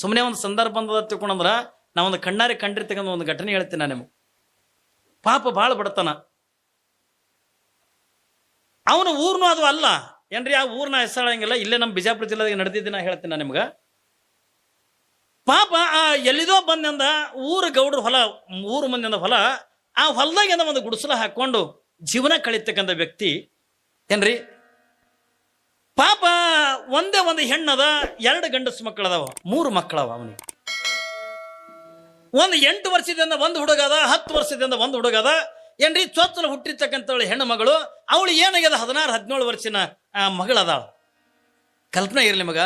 ಸುಮ್ಮನೆ ಒಂದು ಸಂದರ್ಭ ಬಂದದ ತಿಳ್ಕೊಂಡ್ರ ನಾವೊಂದು ಕಣ್ಣಾರಿ ಕಂಡಿರ್ತಕ್ಕಂಥ ಒಂದು ಘಟನೆ ಹೇಳ್ತೀನಿ ನಾನು ನಿಮಗೆ. ಪಾಪ ಭಾಳ ಬಡತನ, ಅವನ ಊರ್ನು ಅದು ಅಲ್ಲ ಏನ್ರಿ, ಆ ಊರ್ನ ಹೆಸರಾಗಿಲ್ಲ, ಇಲ್ಲೇ ನಮ್ಮ ಬಿಜಾಪುರ ಜಿಲ್ಲೆಗೆ ನಡೆದಿದ್ದಿನ ಹೇಳ್ತೀನಿ ನಾನು ನಿಮ್ಗೆ. ಪಾಪ ಆ ಎಲ್ಲಿದೋ ಬಂದಿಂದ ಊರು ಗೌಡ್ರ ಹೊಲ, ಊರು ಮಂದಿಯಿಂದ ಹೊಲ, ಆ ಹೊಲದಾಗಿಂದ ಒಂದು ಗುಡಿಸಲ ಹಾಕೊಂಡು ಜೀವನ ಕಳೀತಕ್ಕಂಥ ವ್ಯಕ್ತಿ ಏನ್ರಿ. ಪಾಪ ಒಂದೇ ಒಂದು ಹೆಣ್ಣದ, 2 ಗಂಡಸು ಮಕ್ಕಳದಾವ, 3 ಮಕ್ಕಳವ ಅವನಿಗೆ. ಒಂದು 8 ವರ್ಷದಿಂದ ಒಂದು ಹುಡುಗದ, 10 ವರ್ಷದಿಂದ ಒಂದು ಹುಡುಗದ ಏನ್ರಿ. ಚೊಚ್ಚಲು ಹುಟ್ಟಿರ್ತಕ್ಕಂಥವಳು ಹೆಣ್ಣು ಮಗಳು, ಅವಳು ಏನಾಗ್ಯದ 16-17 ವರ್ಷನ ಮಗಳದಾಳ. ಕಲ್ಪನೆ ಇರಲಿ ಮಗ,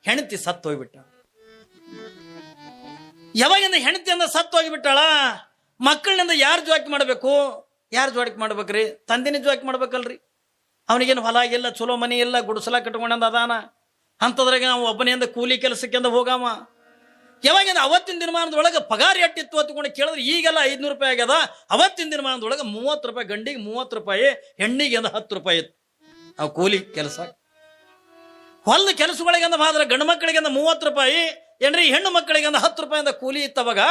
ಹೆಂಡತಿ ಸತ್ತು ಹೋಗ್ಬಿಟ್ಟ. ಯಾವಾಗಿಂದ ಹೆಂಡತಿಯಿಂದ ಸತ್ತು ಹೋಗಿಬಿಟ್ಟಾಳ, ಮಕ್ಕಳಿನಿಂದ ಯಾರು ಜೋಕಿ ಮಾಡಬೇಕು? ಯಾರು ಜೋಡಿಕೆ ಮಾಡ್ಬೇಕ್ರಿ? ತಂದೆನೇ ಜೋಕಿ ಮಾಡ್ಬೇಕಲ್ರಿ. ಅವನಿಗೇನು ಹೊಲ ಇಲ್ಲ, ಚಲೋ ಮನೆ ಇಲ್ಲ, ಗುಡಿಸಲ ಕಟ್ಕೊಂಡಂದ ಅದಾನ. ಅಂಥದ್ರಾಗ ನಾವು ಒಬ್ಬನೆಯಿಂದ ಕೂಲಿ ಕೆಲಸಕ್ಕೆಂದ ಹೋಗಾಮ. ಯಾವಾಗಿಂದ ಅವತ್ತಿನ ದಿನಮಾನದೊಳಗೆ ಪಗಾರ ಎಟ್ಟಿತ್ತು ಹೊತ್ಕೊಂಡು ಕೇಳಿದ್ರೆ ಈಗೆಲ್ಲ 500 ರೂಪಾಯಿ ಆಗ್ಯದ. ಅವತ್ತಿನ ದಿನಮಾನದೊಳಗೆ 30 ರೂಪಾಯಿ ಗಂಡಿಗೆ, 30 ರೂಪಾಯಿ ಹೆಣ್ಣಿಗೆ, 10 ರೂಪಾಯಿ ಇತ್ತು ಅವು ಕೂಲಿ ಕೆಲಸ. ಹೊಲದ ಕೆಲಸಗಳಿಗೆಂದ ಮಾತ್ರ ಗಂಡು ಮಕ್ಕಳಿಗೆಂದ 30 ರೂಪಾಯಿ ಏನ್ರಿ, ಹೆಣ್ಣು ಮಕ್ಕಳಿಗೆ 10 ರೂಪಾಯಿಂದ ಕೂಲಿ ಇತ್ತವಾಗ.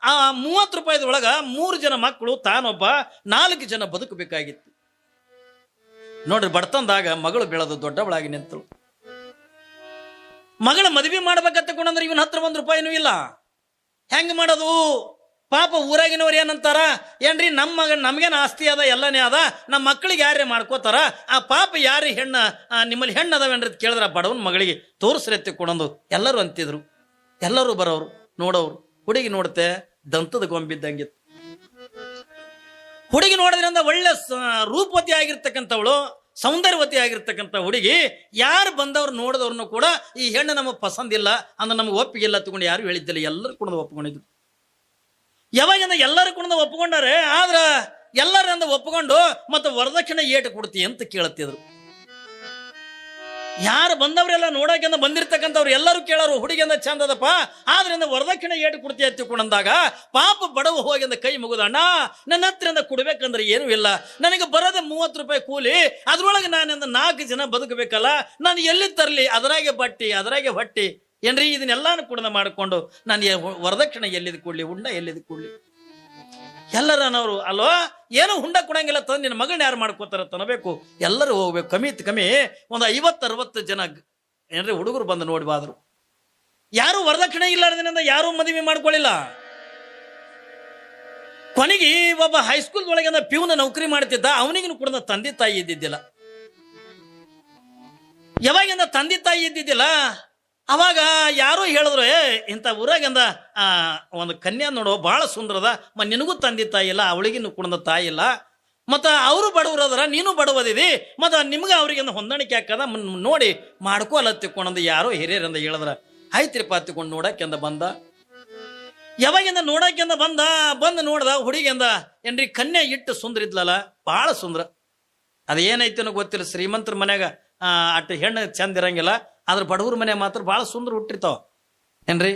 ಆ 30 ರೂಪಾಯಿದೊಳಗ 3 ಜನ ಮಕ್ಕಳು, ತಾನೊಬ್ಬ, 4 ಜನ ಬದುಕಬೇಕಾಗಿತ್ತು. ನೋಡ್ರಿ, ಬಡತನದಾಗ ಮಗಳು ಬೆಳೆದು ದೊಡ್ಡವಳಾಗಿ ನಿಂತಳು. ಮಗಳ ಮದುವೆ ಮಾಡ್ಬೇಕಂತ ತಗೊಂಡ್ರೆ ಇವನ್ ಹತ್ರ 1 ರೂಪಾಯಿನೂ ಇಲ್ಲ. ಹೆಂಗ್ ಮಾಡೋದು? ಪಾಪ ಊರಾಗಿನವ್ರು ಏನಂತಾರ ಏನ್ರಿ, ನಮ್ಮ ಮಗ ನಮ್ಗೇನು ಆಸ್ತಿ ಅದ, ಎಲ್ಲನೇ ಅದ, ನಮ್ಮ ಮಕ್ಕಳಿಗೆ ಯಾರೇ ಮಾಡ್ಕೋತಾರ, ಆ ಪಾಪ ಯಾರೇ ಹೆಣ್ಣ ನಿಮ್ಮಲ್ಲಿ ಹೆಣ್ಣು ಅದಾವೇನ್ರಿ ಅಂತ ಕೇಳಿದ್ರ ಬಡವನ ಮಗಳಿಗೆ ತೋರಿಸ್ರಿ ಎತ್ತಿಕೊಂಡೊಂದು ಎಲ್ಲರೂ ಅಂತಿದ್ರು. ಎಲ್ಲರೂ ಬರೋರು ನೋಡೋರು. ಹುಡುಗಿ ನೋಡುತ್ತೆ, ದಂತದ ಗೊಂಬಿದ್ದಂಗಿತ್ತು. ಹುಡುಗಿ ನೋಡೋದ್ರಿಂದ ಒಳ್ಳೆ ರೂಪವತಿ ಆಗಿರ್ತಕ್ಕಂಥವಳು, ಸೌಂದರ್ಯವತಿ ಆಗಿರ್ತಕ್ಕಂಥ ಹುಡುಗಿ. ಯಾರು ಬಂದವ್ರು ನೋಡಿದವ್ರನ್ನು ಕೂಡ ಈ ಹೆಣ್ಣು ನಮಗೆ ಪಸಂದಿಲ್ಲ ಅಂದ್ರೆ ನಮಗೆ ಒಪ್ಪಿಗಿಲ್ಲ ತಗೊಂಡು ಯಾರು ಹೇಳಿದ್ದಿಲ್ಲ, ಎಲ್ಲರೂ ಕೂಡ ಒಪ್ಕೊಂಡಿದ್ರು. ಯಾವಾಗಿಂದ ಎಲ್ಲರೂ ಕೂಡ ಒಪ್ಕೊಂಡಾರೆ, ಆದ್ರ ಎಲ್ಲರಿಂದ ಒಪ್ಕೊಂಡು ಮತ್ತೆ ವರದಕ್ಷಿಣೆ ಏಟು ಕೊಡ್ತಿ ಅಂತ ಕೇಳುತ್ತಿದ್ರು. ಯಾರು ಬಂದವರೆಲ್ಲ ನೋಡೋಕೆಂದ ಬಂದಿರ್ತಕ್ಕಂಥವ್ರು ಎಲ್ಲರೂ ಕೇಳೋರು, ಹುಡುಗಿಯಿಂದ ಚಂದದಪ್ಪ, ಆದ್ರಿಂದ ವರದಕ್ಷಿಣೆ ಏಟು ಕೊಡ್ತಿ ಎತ್ತಿಕೊಂಡಂದಾಗ ಪಾಪ ಬಡವ ಹೋಗಿಂದ ಕೈ ಮುಗಿದ, ಅಣ್ಣ ನನ್ನ ಹತ್ರಿಂದ ಕೊಡ್ಬೇಕಂದ್ರೆ ಏನೂ ಇಲ್ಲ, ನನಗೆ ಬರೋದೆ 30 ರೂಪಾಯಿ ಕೂಲಿ, ಅದ್ರೊಳಗೆ ನಾನಿಂದ 4 ಜನ ಬದುಕಬೇಕಲ್ಲ, ನಾನು ಎಲ್ಲಿ ತರಲಿ? ಅದರಾಗೆ ಬಟ್ಟಿ, ಅದರಾಗೆ ಹೊಟ್ಟಿ ಏನ್ರಿ, ಇದನ್ನೆಲ್ಲಾನು ಕೂಡ ಮಾಡಿಕೊಂಡು ನಾನು ವರದಕ್ಷಿಣೆ ಎಲ್ಲಿದ್ ಕೊಡ್ಲಿ, ಉಂಡ ಎಲ್ಲಿದ್ ಕೊಡ್ಲಿ? ಎಲ್ಲರನವರು ಅಲ್ವಾ, ಏನೋ ಹುಂಡ ಕೊಡಂಗಿಲ್ಲ, ತಂದು ನಿನ್ನ ಮಗಳನ್ನ ಯಾರು ಮಾಡ್ಕೋತಾರ ತನಬೇಕು. ಎಲ್ಲರೂ ಹೋಗ್ಬೇಕು. ಕಮ್ಮಿ ಒಂದು 50-60 ಜನ ಏನ್ರಿ ಹುಡುಗರು ಬಂದು ನೋಡಿ ಬಾದ್ರು. ಯಾರು ವರದಕ್ಷಿಣೆ ಇಲ್ಲಾರ್ದಿನಿಂದ ಯಾರೂ ಮದುವೆ ಮಾಡ್ಕೊಳ್ಳಿಲ್ಲ. ಕೊನೆಗೆ ಒಬ್ಬ ಹೈಸ್ಕೂಲ್ ಒಳಗೆ ಪ್ಯೂನ ನೌಕರಿ ಮಾಡ್ತಿದ್ದ, ಅವನಿಗೂ ಕೂಡ ತಂದೆ ತಾಯಿ ಇದ್ದಿದ್ದಿಲ್ಲ. ಯಾವಾಗಿಂದ ತಂದೆ ತಾಯಿ ಇದ್ದಿದ್ದಿಲ್ಲ, ಅವಾಗ ಯಾರೋ ಹೇಳಿದ್ರು, ಇಂಥ ಊರಾಗಿಂದ ಒಂದು ಕನ್ಯಾ ನೋಡೋ ಭಾಳ ಸುಂದರದ, ನಿನಗೂ ತಂದೆ ತಾಯಿ ಇಲ್ಲ, ಅವಳಿಗಿನ್ನು ಕುಣದ ತಾಯಿ ಇಲ್ಲ, ಮತ್ತು ಅವರು ಬಡವರದ್ರ, ನೀನು ಬಡವದಿದಿ, ಮತ್ತು ನಿಮ್ಗೆ ಅವ್ರಿಗಿಂದ ಹೊಂದಾಣಿಕೆ ಹಾಕದ, ನೋಡಿ ಮಾಡ್ಕೋಲ್ಲ ತಿಕ್ಕೊಂಡಂದು ಯಾರೋ ಹಿರಿಯರಿಂದ ಹೇಳಿದ್ರ. ಆಯ್ತಿರಿಪ್ಪ ತಿಕ್ಕೊಂಡು ನೋಡಕ್ಕೆಂದ ಬಂದ. ಯಾವಾಗಿಂದ ನೋಡಕ್ಕೆಂದ ಬಂದು ನೋಡ್ದ, ಹುಡುಗಿಂದ ಏನ್ರಿ ಕನ್ಯಾ ಇಟ್ಟು ಸುಂದರ ಇದ್ಲಲ್ಲ, ಭಾಳ ಸುಂದರ. ಅದೇನೈತನೋ ಗೊತ್ತಿಲ್ಲ, ಶ್ರೀಮಂತರ ಮನ್ಯಾಗ ಅಟ್ಟು ಹೆಣ್ಣು ಚಂದ ಇರಂಗಿಲ್ಲ, ಆದ್ರೆ ಬಡವ್ರ ಮನೆ ಮಾತ್ರ ಭಾಳ ಸುಂದರ ಹುಟ್ಟಿರ್ತಾವ ಏನ್ರಿ.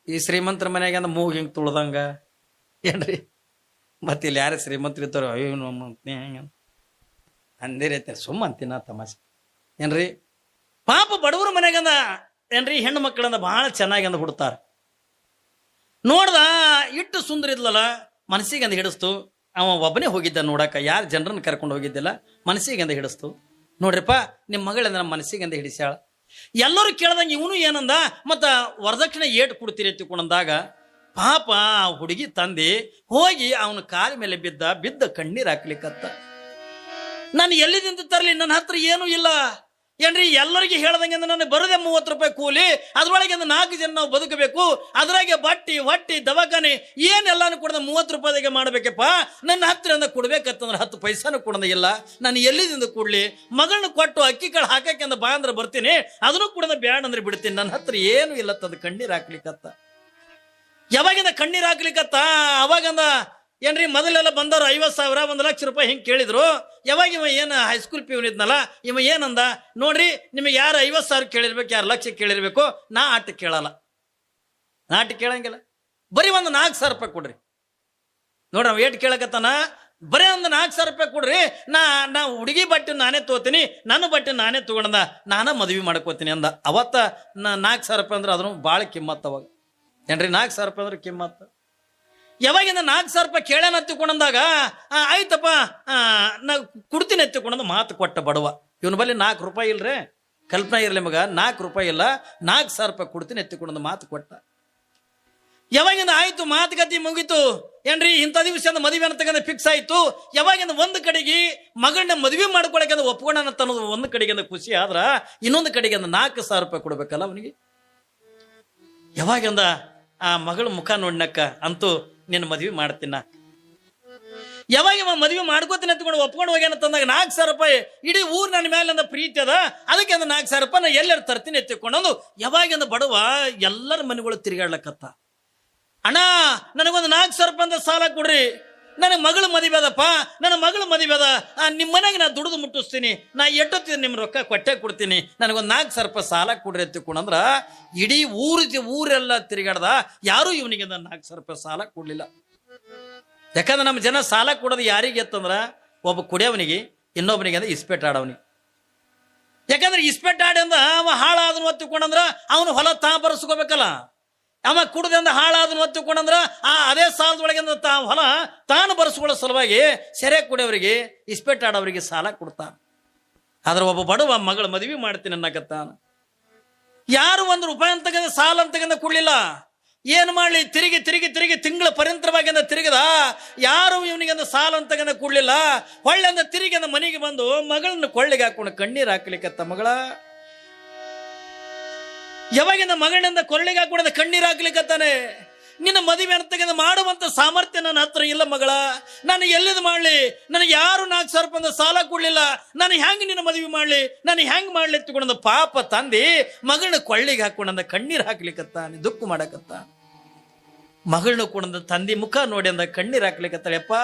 ಈ ಶ್ರೀಮಂತರ ಮನ್ಯಾಗ ಮೂಗ್ ಹಿಂಗೆ ತುಳ್ದಂಗ ಏನ್ರಿ, ಮತ್ತೆ ಇಲ್ಲಿ ಯಾರೇ ಶ್ರೀಮಂತರು ಇರ್ತಾರೋ, ಅಯ್ಯೋ ಹೆಂಗ ಅಂದಿರೈತೆ, ಸುಮ್ಮ ಅಂತೀನ ತಮಾಷೆ ಏನ್ರಿ. ಪಾಪ ಬಡವ್ರ ಮನ್ಯಾಗಂದ ಏನ್ರಿ ಹೆಣ್ಣು ಮಕ್ಕಳಂದ ಭಾಳ ಚೆನ್ನಾಗಿ ಅಂದ ಹುಡ್ತಾರ. ನೋಡ್ದ ಇಟ್ಟು ಸುಂದರ ಇದ್ಲಲ್ಲ, ಮನಸ್ಸಿಗೆ ಅಂದ ಹಿಡಿಸ್ತು. ಅವ ಒಬ್ಬನೇ ಹೋಗಿದ್ದ ನೋಡಕ, ಯಾರು ಜನರನ್ನ ಕರ್ಕೊಂಡು ಹೋಗಿದ್ದಿಲ್ಲ, ಮನಸ್ಸಿಗೆ ಅಂದ ಹಿಡಿಸ್ತು. ನೋಡ್ರಿಪ್ಪ ನಿಮ್ಮ ಮಗಳಿಂದ ನಮ್ಮ ಮನಸ್ಸಿಗೆ ಅಂದ ಹಿಡಿಸ್ಯಾಳ. ಎಲ್ಲರೂ ಕೇಳ್ದಂಗೆ ಇವನು ಏನಂದ, ಮತ್ತ ವರದಕ್ಷಿಣೆ ಏಟು ಕೊಡ್ತೀರಿ ಎತ್ತಿಕೊಂಡಂದಾಗ ಪಾಪ ಹುಡುಗಿ ತಂದೆ ಹೋಗಿ ಅವನ ಕಾಲ ಮೇಲೆ ಬಿದ್ದ ಕಣ್ಣೀರು ಹಾಕ್ಲಿಕ್ಕತ್ತ. ನಾನು ಎಲ್ಲಿದಿಂದ ತರಲಿ, ನನ್ನ ಹತ್ರ ಏನೂ ಇಲ್ಲ ಏನ್ರಿ. ಎಲ್ಲರಿಗೆ ಹೇಳ್ದಂಗೆ ನನಗೆ ಬರೋದೇ 30 ರೂಪಾಯಿ ಕೂಲಿ, ಅದ್ರೊಳಗೆ 4 ಜನ ನಾವು ಬದುಕಬೇಕು, ಅದ್ರಾಗೆ ಬಟ್ಟಿ ಹೊಟ್ಟಿ ದವಾಖಾನೆ ಏನೆಲ್ಲಾನು ಕೊಡದ 30 ರೂಪಾಯಿಗೆ ಮಾಡ್ಬೇಕಪ್ಪ. ನನ್ನ ಹತ್ರ ಕೊಡ್ಬೇಕಂತಂದ್ರೆ 10 ಪೈಸಾನು ಕೊಡೋದ ಇಲ್ಲ, ನಾನು ಎಲ್ಲಿದಿಂದ ಕೊಡ್ಲಿ? ಮಗಳನ್ನ ಕೊಟ್ಟು ಅಕ್ಕಿ ಕಾಳು ಹಾಕಕ್ಕೆ ಬಾ ಅಂದ್ರೆ ಬರ್ತೀನಿ, ಅದನ್ನು ಕೂಡ ಬ್ಯಾಡ ಅಂದ್ರೆ ಬಿಡ್ತೀನಿ, ನನ್ನ ಹತ್ರ ಏನು ಇಲ್ಲ ತದ ಕಣ್ಣೀರು ಹಾಕ್ಲಿಕ್ಕತ್ತ. ಯಾವಾಗಿಂದ ಕಣ್ಣೀರು ಹಾಕ್ಲಿಕ್ಕತ್ತ ಅವಾಗಂದ ಏನ್ರಿ, ಮೊದಲೆಲ್ಲ ಬಂದವ್ರು 50,000 1 ಲಕ್ಷ ರೂಪಾಯಿ ಹಿಂಗೆ ಕೇಳಿದ್ರು. ಯಾವಾಗ ಇವ ಏನು ಹೈಸ್ಕೂಲ್ ಪ್ಯೂನ್ ಇದ್ನಲ್ಲ, ಇವ ಏನಂದ, ನೋಡ್ರಿ ನಿಮಗೆ ಯಾರು 50,000 ಕೇಳಿರ್ಬೇಕು, ಯಾರು ಲಕ್ಷ ಕೇಳಿರ್ಬೇಕು, ನಾ ಆಟ ಕೇಳಲ್ಲ, ನಾಟಿ ಕೇಳಂಗಿಲ್ಲ, ಬರೀ ಒಂದು 4,000 ರೂಪಾಯಿ ಕೊಡ್ರಿ. ನೋಡ್ರಿ ಅವ ಏಟ್ ಕೇಳಕತ್ತಾನ, ಬರೇ ಒಂದು 4,000 ಕೊಡ್ರಿ, ನಾ ಹುಡುಗಿ ಬಟ್ಟೆ ನಾನೇ ತಗೋತೀನಿ, ನನ್ನ ಬಟ್ಟೆ ನಾನೇ ತಗೊಂಡ ನಾನ ಮದ್ವಿ ಮಾಡ್ಕೋತೀನಿ ಅಂದ. ಅವತ್ತ 4,000 ಅಂದ್ರೆ ಅದನ್ನು ಭಾಳ ಕಿಮ್ಮತ್. ಅವಾಗ ಏನ್ರಿ 4,000 ಅಂದ್ರೆ ಕಿಮ್ಮತ್. ಯಾವಾಗಿಂದ 4,000 ಕೇಳ್ಯಾನ ತಿಳ್ಕೊಂಡಂದಾಗ ಆಯ್ತಪ್ಪ ನಾ ಕೊಡ್ತೀನಿ ಎತ್ತಿಕೊಂಡಂದು ಮಾತು ಕೊಟ್ಟ ಬಡವ. ಇವನ ಬಲ್ಲಿ 4 ರೂಪಾಯಿ ಇಲ್ರಿ, ಕಲ್ಪನಾ ಇರಲಿ ಮಗ, 4 ರೂಪಾಯಿ ಇಲ್ಲ, 4,000 ಕೊಡ್ತೀನಿ ಎತ್ತಿಕೊಂಡಂದು ಮಾತು ಕೊಟ್ಟ. ಯಾವಾಗಿಂದ ಆಯ್ತು ಮಾತುಕತೆ ಮುಗೀತು ಏನ್ರಿ, ಇಂಥ ದಿವಸ ಮದುವೆ ಅಂತಕ್ಕಂಥ ಫಿಕ್ಸ್ ಆಯ್ತು. ಯಾವಾಗಿಂದ ಒಂದು ಕಡೆಗೆ ಮಗಳನ್ನ ಮದುವೆ ಮಾಡ್ಕೊಳಕ್ಕೆ ಒಪ್ಕೊಂಡ ಅನ್ನೋದು ಒಂದು ಕಡೆಗೆ ಖುಷಿ ಆದ್ರ, ಇನ್ನೊಂದು ಕಡೆಗೆ 4,000 ಕೊಡ್ಬೇಕಲ್ಲ ಅವನಿಗೆ. ಯಾವಾಗಿಂದ ಆ ಮಗಳ ಮುಖ ನೋಡ್ನಕ್ಕ ಅಂತೂ ನಿನ್ನ ಮದುವೆ ಮಾಡ್ತೀನ, ಯಾವಾಗ ಮದುವೆ ಮಾಡ್ಕೋತೀನಿ ಅಂತಕೊಂಡು ಒಪ್ಕೊಂಡು ಹೋಗ್ಯಾನ ತಂದಾಗ 4,000 ಇಡೀ ಊರ್ ನನ್ನ ಮೇಲೆ ಪ್ರೀತಿ ಅದ, ಅದಕ್ಕೆ 4,000 ನಾ ಎಲ್ಲರೂ ತರ್ತೀನಿ ಎತ್ತಿಕೊಂಡು ಯಾವಾಗಿಂದ ಬಡವ ಎಲ್ಲರ ಮನೆಗಳು ತಿರುಗಾಡ್ಲಕ್ಕತ್ತ. ಅಣ್ಣ ನನಗೊಂದು 4,000 ಅಂತ ಸಾಲ ಕೊಡ್ರಿ, ನನಗೆ ಮಗಳು ಮದುವೆ ಅದಪ್ಪ, ನನ್ನ ಮಗಳು ಮದುವೆ ಅದ, ನಿಮ್ಮ ಮನೆಗೆ ನಾ ದುಡಿದು ಮುಟ್ಟಿಸ್ತೀನಿ, ನಾ ಎಟ್ಟೊತ್ತೀನಿ ನಿಮ್ಮ ರೊಕ್ಕ ಕೊಟ್ಟೆ ಕೊಡ್ತೀನಿ, ನನಗೊಂದು 4,000 ಸಾಲ ಕೊಡ್ರಿ ಎತ್ತಿಕೊಂಡಂದ್ರ ಇಡೀ ಊರೆಲ್ಲ ತಿರುಗಾಡ್ದ, ಯಾರು ಇವನಿಗೆ 4,000 ಸಾಲ ಕೊಡ್ಲಿಲ್ಲ. ಯಾಕಂದ್ರೆ ನಮ್ಮ ಜನ ಸಾಲ ಕೊಡೋದು ಯಾರಿಗೆ ಎತ್ತಂದ್ರ ಒಬ್ಬ ಕುಡಿಯವನಿಗೆ, ಇನ್ನೊಬ್ಬನಿಗೆ ಅಂದ್ರೆ ಇಸ್ಪೆಟ್ ಆಡವನಿಗೆ. ಯಾಕಂದ್ರೆ ಇಸ್ಪೆಟ್ ಆಡಿ ಅಂದ ಅವ ಹಾಳಾದನು ಒತ್ತಿಕೊಂಡಂದ್ರ ಅವನು ಹೊಲ ಬರೆಸ್ಕೋಬೇಕಲ್ಲ. ಅವ ಕುಡ್ದಿಂದ ಹಾಳಾದನು ಒತ್ತಿಕೊಂಡಂದ್ರ ಅದೇ ಸಾಲದೊಳಗೆ ಹೊಲ ತಾನು ಬರೆಸ್ಕೊಳ್ಳೋ ಸಲುವಾಗಿ ಸೆರೆ ಕುಡಿಯವರಿಗೆ, ಇಸ್ಪೆಟ್ ಆಡೋರಿಗೆ ಸಾಲ ಕೊಡ್ತಾನ. ಆದ್ರೆ ಒಬ್ಬ ಬಡವ ಮಗಳ ಮದುವೆ ಮಾಡ್ತೀನಿ ಅನ್ನಕತ್ತಾನ. ಯಾರು 1 ರೂಪಾಯಿ ಅಂತಕ್ಕಂಥ ಸಾಲ ಅಂತಕ್ಕಂಥ ಕೊಡ್ಲಿಲ್ಲ. ಏನ್ ಮಾಡ್ಲಿ, ತಿರುಗಿ ತಿರುಗಿ ತಿರುಗಿ ತಿಂಗಳ ಪರ್ಯಂತರವಾಗಿ ತಿರುಗದ, ಯಾರು ಇವನಿಗೆ ಸಾಲ ಅಂತಕ್ಕಂಥ ಕೊಡ್ಲಿಲ್ಲ. ಹೊಳ್ಳೆ ತಿರುಗಿ ಮನೆಗೆ ಬಂದು ಮಗಳನ್ನ ಕೊಳ್ಳಿಗೆ ಹಾಕೊಂಡು ಕಣ್ಣೀರ್ ಹಾಕ್ಲಿಕ್ಕತ್ತ ಮಗಳ. ಯಾವಾಗಿಂದ ಮಗಳಿಂದ ಕೊಳ್ಳಿಗೆ ಹಾಕೊಂಡ ಕಣ್ಣೀರ್ ಹಾಕ್ಲಿಕ್ಕತ್ತಾನೆ. ನಿನ್ನ ಮದುವೆ ಅಂತಕ್ಕಂಥ ಮಾಡುವಂತ ಸಾಮರ್ಥ್ಯ ನನ್ನ ಹತ್ರ ಇಲ್ಲ ಮಗಳ, ನಾನು ಎಲ್ಲಿದ್ ಮಾಡ್ಲಿ, ನನಗೆ ಯಾರು 4,000 ಸಾಲ ಕೊಡ್ಲಿಲ್ಲ, ನಾನು ಹೆಂಗ್ ನಿನ್ನ ಮದುವೆ ಮಾಡ್ಲಿ, ನಾನು ಹೆಂಗ್ ಮಾಡ್ಲಿ ಎತ್ತುಕೊಂಡ ಪಾಪ ತಂದಿ ಮಗಳನ್ನ ಕೊಳ್ಳಿಗೆ ಹಾಕೊಂಡ ಕಣ್ಣೀರ್ ಹಾಕ್ಲಿಕ್ಕತ್ತಾನೆ, ದುಃಖ ಮಾಡಕತ್ತ. ಮಗಳನ್ನ ಕೂಡ ತಂದಿ ಮುಖ ನೋಡಿ ಅಂದ ಕಣ್ಣೀರ್ ಹಾಕ್ಲಿಕ್ಕತ್ತಾಳೆಪ್ಪ,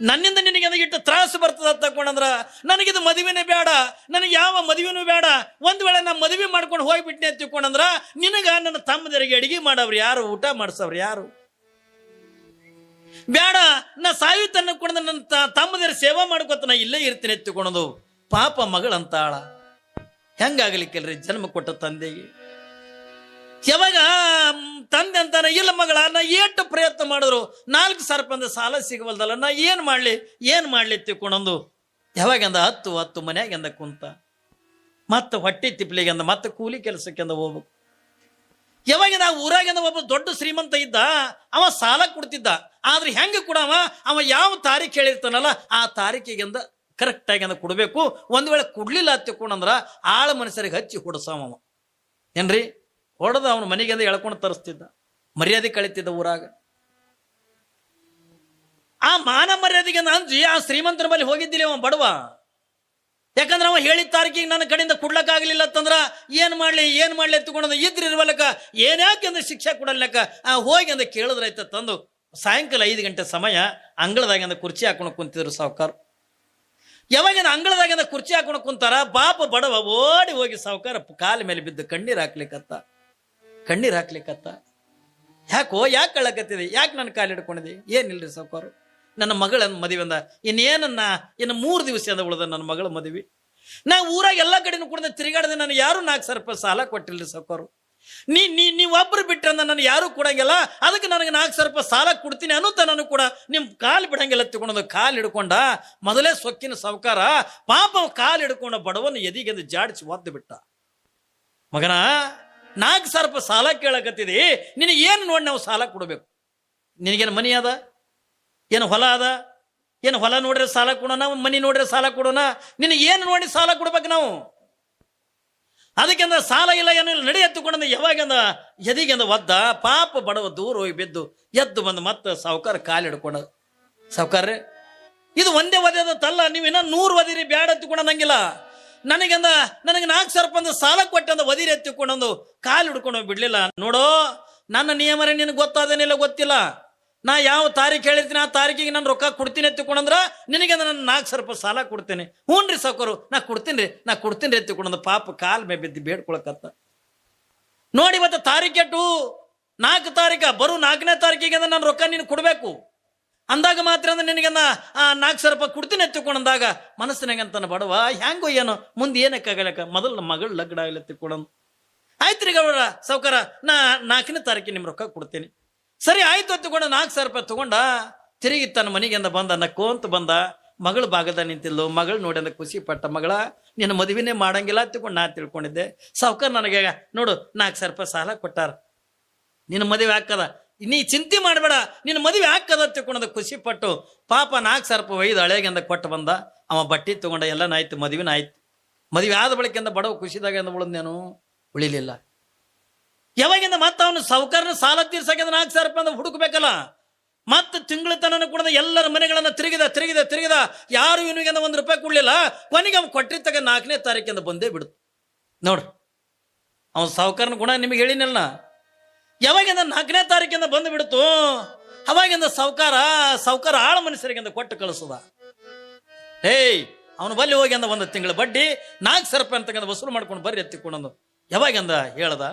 ನನ್ನಿಂದ ನಿನಗೆ ಇಟ್ಟು ತ್ರಾಸು ಬರ್ತದ ತಕೊಂಡಂದ್ರ ನನಗಿದು ಮದುವೆನೇ ಬೇಡ, ನನಗೆ ಯಾವ ಮದುವೆನೂ ಬೇಡ. ಒಂದ್ ವೇಳೆ ನಾ ಮದುವೆ ಮಾಡ್ಕೊಂಡು ಹೋಗ್ಬಿಟ್ನೆ ಅಂತ ತಿಳ್ಕೊಂಡಂದ್ರ ನಿನಗ ನನ್ನ ತಮ್ಮದರಿಗೆ ಅಡಿಗೆ ಮಾಡವ್ರು ಯಾರು, ಊಟ ಮಾಡಿಸವ್ರು ಯಾರು? ಬೇಡ, ನಾ ಸಾಯುತ್ತನ್ನ ಕೂಡ ನನ್ನ ತಮ್ಮದರ ಸೇವಾ ಮಾಡ್ಕೊತ ನಾ ಇಲ್ಲೇ ಇರ್ತೀನಿ ಎತ್ತಿಕೊಳ್ಳೋದು. ಪಾಪ ಮಗಳಂತಾಳ, ಹೆಂಗಾಗಲಿಕ್ಕಿಲ್ರಿ ಜನ್ಮ ಕೊಟ್ಟ ತಂದೆಗೆ. ಯಾವಾಗ ತಂದೆ ಅಂತಾನೆ, ಇಲ್ಲ ಮಗಳ ನಾ ಎಷ್ಟು ಪ್ರಯತ್ನ ಮಾಡಿದ್ರು 4,000 ಸಾಲ ಸಿಗವಲ್ದಲ್ಲ, ನಾ ಏನ್ ಮಾಡ್ಲಿ ತಿಳ್ಕೊಂಡೊಂದು ಯಾವಾಗಂದ 10 ಮನ್ಯಾಗಂದ ಕುಂತ, ಮತ್ತೆ ಹೊಟ್ಟೆ ತಿಪ್ಲಿಗೆಂದ ಮತ್ತೆ ಕೂಲಿ ಕೆಲಸಕ್ಕೆಂದ ಹೋಗ್ಬೇಕು. ಯಾವಾಗಿಂದ ಆ ಊರಾಗಿಂದ ಒಬ್ಬ ದೊಡ್ಡ ಶ್ರೀಮಂತ ಇದ್ದ, ಅವ ಸಾಲ ಕೊಡ್ತಿದ್ದ. ಆದ್ರೆ ಹೆಂಗ ಕೂಡ ಅವ ಯಾವ ತಾರೀಖು ಹೇಳಿರ್ತಾನಲ್ಲ ಆ ತಾರೀಕಿಗೆಂದ ಕರೆಕ್ಟ್ ಆಗಿ ಕೊಡ್ಬೇಕು. ಒಂದ್ ವೇಳೆ ಕೊಡ್ಲಿಲ್ಲ ತಿಳ್ಕೊಂಡಂದ್ರ ಆಳ ಮನುಷ್ಯರಿಗೆ ಹಚ್ಚಿ ಹೊಡಸವ ಏನ್ರಿ, ಹೊಡೆದ ಅವನ ಮನೆಗೆ ಎಳ್ಕೊಂಡು ತರಿಸ್ತಿದ್ದ, ಮರ್ಯಾದೆ ಕಳಿತಿದ್ದ ಊರಾಗ. ಆ ಮಾನ ಮರ್ಯಾದೆಗೆ ಅಂಜಿ ಆ ಶ್ರೀಮಂತರ ಬಳಿ ಹೋಗಿದ್ದಿಲ್ಲ ಅವ ಬಡವ. ಯಾಕಂದ್ರೆ ಅವ ಹೇಳಿದ ತಾರೀಕಿಗೆ ನನ್ನ ಕಡೆಯಿಂದ ಕೊಡ್ಲಕ್ಕಾಗ್ಲಿಲ್ಲ ಅಂತಂದ್ರ ಏನ್ ಮಾಡ್ಲಿ ಎತ್ತುಕೊಂಡ ಇದ್ರ ಇರ್ವಲ್ಲಕ ಏನ್ಯಾಕೆ ಅಂದ್ರೆ ಶಿಕ್ಷೆ ಕೊಡಲ್ಲಕ ಹೋಗಿ ಅಂದ ಕೇಳಿದ್ರಾಯ್ತ ತಂದು ಸಾಯಂಕಾಲ 5 ಗಂಟೆ ಸಮಯ ಅಂಗಳದಾಗಿಂದ ಕುರ್ಚಿ ಹಾಕೊಂಡು ಕುಂತಿದ್ರು ಸಾವುಕಾರ. ಯಾವಾಗ ಅಂಗಳದಾಗಿಂದ ಕುರ್ಚಿ ಹಾಕೊಂಡು ಕುಂತಾರ, ಪಾಪ ಬಡವ ಓಡಿ ಹೋಗಿ ಸಾವುಕಾರ ಕಾಲ ಮೇಲೆ ಬಿದ್ದು ಕಣ್ಣೀರ್ ಹಾಕ್ಲಿಕ್ಕತ್ತ. ಯಾಕೆ ಕಳ್ಳಕತ್ತಿದೆ, ಯಾಕೆ ನನ್ನ ಕಾಲು ಹಿಡ್ಕೊಂಡಿದೆ? ಏನಿಲ್ರಿ ಸಾವುಕಾರ, ನನ್ನ ಮಗಳ ಮದುವೆ ಅಂದ, ಇನ್ನು 3 ದಿವಸ ಅಂದ ಉಳ್ದ ನನ್ನ ಮಗಳ ಮದುವೆ. ನಾ ಊರಾಗ ಎಲ್ಲಾ ಕಡೆನೂ ಕೂಡ ತಿರುಗಾಡದೆ, ನಾನು ಯಾರು 4,000 ಸಾಲ ಕೊಟ್ಟಿಲ್ರಿ ಸಾವುಕಾರ. ನೀವೊಬ್ರು ಬಿಟ್ರಂದ ನಾನು ಯಾರು ಕೊಡಂಗಿಲ್ಲ, ಅದಕ್ಕೆ ನನಗೆ 4,000 ಸಾಲ ಕೊಡ್ತೀನಿ ಅನ್ನುತ್ತ ನಾನು ಕೂಡ ನಿಮ್ ಕಾಲು ಬಿಡಂಗಿಲ್ಲ ತಿಳ್ಕೊಂಡ ಕಾಲು ಹಿಡ್ಕೊಂಡ. ಮೊದಲೇ ಸೊಕ್ಕಿನ ಸಾವುಕಾರ ಪಾಪ ಕಾಲು ಹಿಡ್ಕೊಂಡ ಬಡವನ ಎದಿಗೆಂದು ಜಾಡಿಸಿ ಒದ್ದು ಬಿಟ್ಟ. ಮಗನ 4,000 ಸಾಲ ಕೇಳಕತ್ತಿದಿ, ನಿನಗೆ ಏನು ನೋಡಿ ನಾವು ಸಾಲ ಕೊಡಬೇಕು? ನಿನಗೇನು ಮನಿ ಅದ, ಏನು ಹೊಲ ಅದ? ಏನು ಹೊಲ ನೋಡ್ರೆ ಸಾಲ ಕೊಡೋಣ, ಮನಿ ನೋಡ್ರೆ ಸಾಲ ಕೊಡೋಣ? ನಿನಗೆ ಏನು ನೋಡಿ ಸಾಲ ಕೊಡ್ಬೇಕು ನಾವು? ಅದಕ್ಕೆಂದ ಸಾಲ ಇಲ್ಲ ಏನಿಲ್ಲ, ನಡಿ ಎತ್ತುಕೊಂಡ ಯಾವಾಗಂದ ಎದಿಗೆಂದ ಒದ್ದ. ಪಾಪ ಬಡವ ದೂರ ಹೋಗಿ ಬಿದ್ದು ಎದ್ದು ಬಂದು ಮತ್ತೆ ಸಾವುಕಾರ ಕಾಲು ಹಿಡ್ಕೊಂಡ. ಸಾವುಕಾರ್ರೆ, ಇದು ಒಂದೇ ಒದೆದ ತಲ್ಲ, ನೀವು ಇನ್ನ 100 ಒದಿರಿ ಬ್ಯಾಡ ಎತ್ತುಕೊಂಡಂಗಿಲ್ಲ. ನನಗೆ 4,000 ಸಾಲ ಕೊಟ್ಟಂದ ಒದಿರಿ ಎತ್ತಿಕೊಂಡೊಂದು ಕಾಲು ಹಿಡ್ಕೊಂಡು ಬಿಡ್ಲಿಲ್ಲ. ನೋಡೋ, ನನ್ನ ನಿಯಮರೇ ನಿನಗೆ ಗೊತ್ತಾದೇನಿಲ್ಲ ಗೊತ್ತಿಲ್ಲ. ನಾ ಯಾವ ತಾರೀಖು ಹೇಳಿರ್ತೀನಿ ಆ ತಾರೀಕಿಗೆ ನಾನು ರೊಕ್ಕ ಕೊಡ್ತೀನಿ ಎತ್ತಿಕೊಂಡಂದ್ರ ನಿನಗೆ ನಾನು 4,000 ಸಾಲ ಕೊಡ್ತೇನೆ. ಹ್ಞೂನ್ರಿ ಸಾವುಕಾರು, ನಾ ಕೊಡ್ತೀನಿ ಎತ್ತಿಕೊಂಡಂದು ಪಾಪ ಕಾಲ್ ಮೇ ಬಿದ್ದು ಬೇಡ್ಕೊಳಕತ್ತ. ನೋಡಿ ಇವತ್ತು ತಾರೀಖೆಟ್ಟು 4 ತಾರೀಕ, ಬರೋ 4ನೇ ತಾರೀಕಿಗೆ ನಾನು ರೊಕ್ಕ ನೀನು ಕೊಡ್ಬೇಕು. ಅಂದಾಗ ಮಾತ್ರ ಅಂದ್ರೆ ನಿನಗನ್ನ 4,000 ರೂಪಾಯಿ ಕೊಡ್ತೀನಿ ಎತ್ತಿಕೊಂಡಂದಾಗ ಮನಸ್ಸಿನಾಗಂತಾನ ಬಡವ ಹ್ಯಾಂಗೋ ಏನೋ ಮುಂದೆ ಏನಕ್ಕಾಗಲಕ್ಕ ಮೊದಲು ನಮ್ಮ ಮಗಳು ಲಗ್ನ ಆಗಲಿ ಎತ್ತಿಕೊಂಡಂದು. ಆಯ್ತು ರೀ ಗೌಡ ಸಾವ್ಕಾರ, ನಾ 4ನೇ ತಾರೀಕಿಗೆ ನಿಮ್ ರೊಕ್ಕ ಕೊಡ್ತೀನಿ. ಸರಿ ಆಯ್ತು ಎತ್ತಿಕೊಂಡ 4,000 ರೂಪಾಯಿ ತಗೊಂಡ ತಿರುಗಿ ತನ್ನ ಮನೆಗೆಂದ ಬಂದ, ನಕ್ಕೋಂತ ಬಂದ. ಮಗಳು ಭಾಗದ ನಿಂತಿದ್ಲು. ಮಗಳು ನೋಡಿ ಅಂದ ಖುಷಿ ಪಟ್ಟ. ಮಗಳ ನಿನ್ನ ಮದುವೆನೇ ಮಾಡಂಗಿಲ್ಲ ತಿಳ್ಕೊಂಡು ನಾ ತಿಳ್ಕೊಂಡಿದ್ದೆ. ಸಾವ್ಕಾರ ನನಗೆ ನೋಡು 4,000 ರೂಪಾಯಿ ಸಾಲ ಕೊಟ್ಟಾರ, ನಿನ್ನ ಮದುವೆ ಹಾಕದ, ನೀ ಚಿಂತೆ ಮಾಡಬೇಡ, ನಿನ್ನ ಮದುವೆ ಹಾಕದ ತಿಳ್ಕೊಂಡ ಖುಷಿ ಪಟ್ಟು ಪಾಪ 4,000 ರೂಪಾಯಿ ಒಯ್ದು ಹಳೆಗೆಂದ ಕೊಟ್ಟು ಬಂದ. ಅವ ಬಟ್ಟೆ ತಗೊಂಡ, ಎಲ್ಲನಾಯ್ತು, ಮದುವೆನ ಆಯ್ತು. ಮದುವೆ ಆದ ಬಳಿಕೆಂದ ಬಡವ ಖುಷಿದಾಗ ಎಂದ ಉಳಿದ್ನೇನು ಉಳಿಲಿಲ್ಲ. ಯಾವಾಗಿಂದ ಮತ್ತ ಅವನು ಸಾವುಕಾರನ ಸಾಲ ತೀರ್ಸಾಕ 4,000 ರೂಪಾಯಿ ಹುಡುಕ್ಬೇಕಲ್ಲ. ಮತ್ತೆ ತಿಂಗಳ ತನಕ ಕೂಡ ಎಲ್ಲರ ಮನೆಗಳನ್ನ ತಿರುಗಿದ ಯಾರು ಇವನಿಗೆ 1 ರೂಪಾಯಿ ಕೊಡ್ಲಿಲ್ಲ. ಕೊನೆಗೆ ಅವ್ನು ಕೊಟ್ಟಿರ್ತಾಗ 4ನೇ ತಾರೀಕಿಂದ ಬಂದೇ ಬಿಡುತ್ತೆ. ನೋಡ್ರಿ ಅವನು ಸಾವುಕಾರನ ಗುಣ ನಿಮಗೆ ಹೇಳಿನಲ್ಲ. ಯಾವಾಗಿಂದ 4ನೇ ತಾರೀಕಿಂದ ಬಂದು ಬಿಡ್ತು, ಅವಾಗಿಂದ ಸಾವುಕಾರ ಆಳ ಮನುಷ್ಯರಿಗಿಂದ ಕೊಟ್ಟು ಕಳಿಸದ. ಅವನು ಬಲ್ಲಿ ಹೋಗಿ ಅಂದ 1 ತಿಂಗಳ ಬಡ್ಡಿ 4,000 ರೂಪಾಯಿ ಅಂತಕ್ಕಂಥ ವಸೂಲು ಮಾಡ್ಕೊಂಡು ಬರ್ರಿ ಎತ್ತಿಕೊಂಡು ಯಾವಾಗಿಂದ ಹೇಳ್ದ.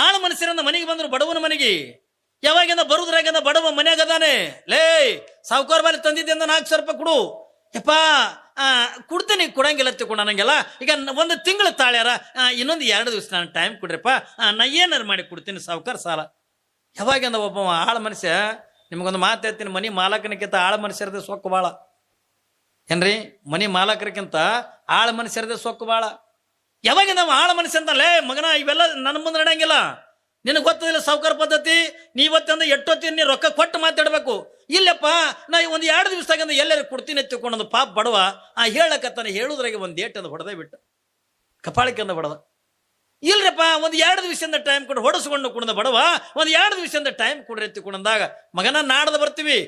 ಆಳ ಮನುಷ್ಯರಿಂದ ಮನೆಗೆ ಬಂದ್ರು, ಬಡವನ ಮನೆಗೆ. ಯಾವಾಗಿಂದ ಬರುದ್ರಾಗಿಂದ ಬಡವ ಮನ್ಯಾಗದಾನೆ. ಸಾವುಕಾರ ಬಾಲಿ ತಂದಿದ್ದೆ 4,000 ರೂಪಾಯಿ ಕೊಡು. ಯಪ್ಪ ಕೊಡ್ತೀನಿ, ಕೊಡಂಗಿಲ್ಲ ತಿಳ್ಕೊಂಡ ನಂಗೆಲ್ಲ. ಈಗ 1 ತಿಂಗಳು ತಾಳ್ಯಾರ, ಇನ್ನೊಂದು 2 ದಿವಸ ನಾನು ಟೈಮ್ ಕೊಡ್ರಿಪ್ಪ, ನಾ ಏನಾರು ಮಾಡಿ ಕೊಡ್ತೀನಿ ಸಾವುಕಾರ ಸಾಲ. ಯಾವಾಗಿಂದ ಒಬ್ಬ ಆಳ ಮನುಷ್ಯ, ನಿಮ್ಗೊಂದು ಮಾತು ಹೇಳ್ತೀನಿ, ಮನಿ ಮಾಲಕನಕ್ಕಿಂತ ಆಳ ಮನುಷ್ಯರದೇ ಸೊಕ್ಕು ಬಾಳ ಏನ್ರಿ. ಮನಿ ಮಾಲಕರಿಗಿಂತ ಆಳ ಮನುಷ್ಯರದೇ ಸೊಕ್ಕು ಬಾಳ. ಯಾವಾಗಿಂದ ಆಳ ಮನುಷ್ಯ ಅಂತಲೇ ಮಗನ ಇವೆಲ್ಲ ನನ್ನ ಮುಂದೆ ನಡೆಯಂಗಿಲ್ಲ. ನಿನಗೆ ಗೊತ್ತದಿಲ್ಲ ಸಾವುಕಾರ ಪದ್ಧತಿ. ನೀವತ್ತಂದ ಎಟ್ಟೊತ್ತೀನಿ ನೀ ರೊಕ್ಕ ಕೊಟ್ಟು ಮಾತಾಡ್ಬೇಕು. ಇಲ್ಲಪ್ಪ ನಾ 1-2 ದಿವಸದಾಗಂದ ಎಲ್ಲರೂ ಕೊಡ್ತೀನಿ ಎತ್ತಿಕೊಂಡೊಂದು ಪಾಪ ಬಡವ ಹೇಳಕತ್ತಾನೆ. ಹೇಳುದ್ರಾಗೆ 1 ಏಟ್ ಅಂದ ಹೊಡೆದೇ ಬಿಟ್ಟ, ಕಪಾಳಕ್ಕೆ ಅಂದ ಹೊಡೆದ. ಇಲ್ರಪ್ಪ 1-2 ದಿವಸದಿಂದ ಟೈಮ್ ಕೊಟ್ಟು ಹೊಡೆಸ್ಕೊಂಡು ಕುಡ್ದ ಬಡವ. 1-2 ದಿವಸದಿಂದ ಟೈಮ್ ಕೊಡ್ರಿ ಎತ್ತಿಕೊಂಡಂದಾಗ ಮಗನ ನಾಡ್ದು ಬರ್ತೀವಿ,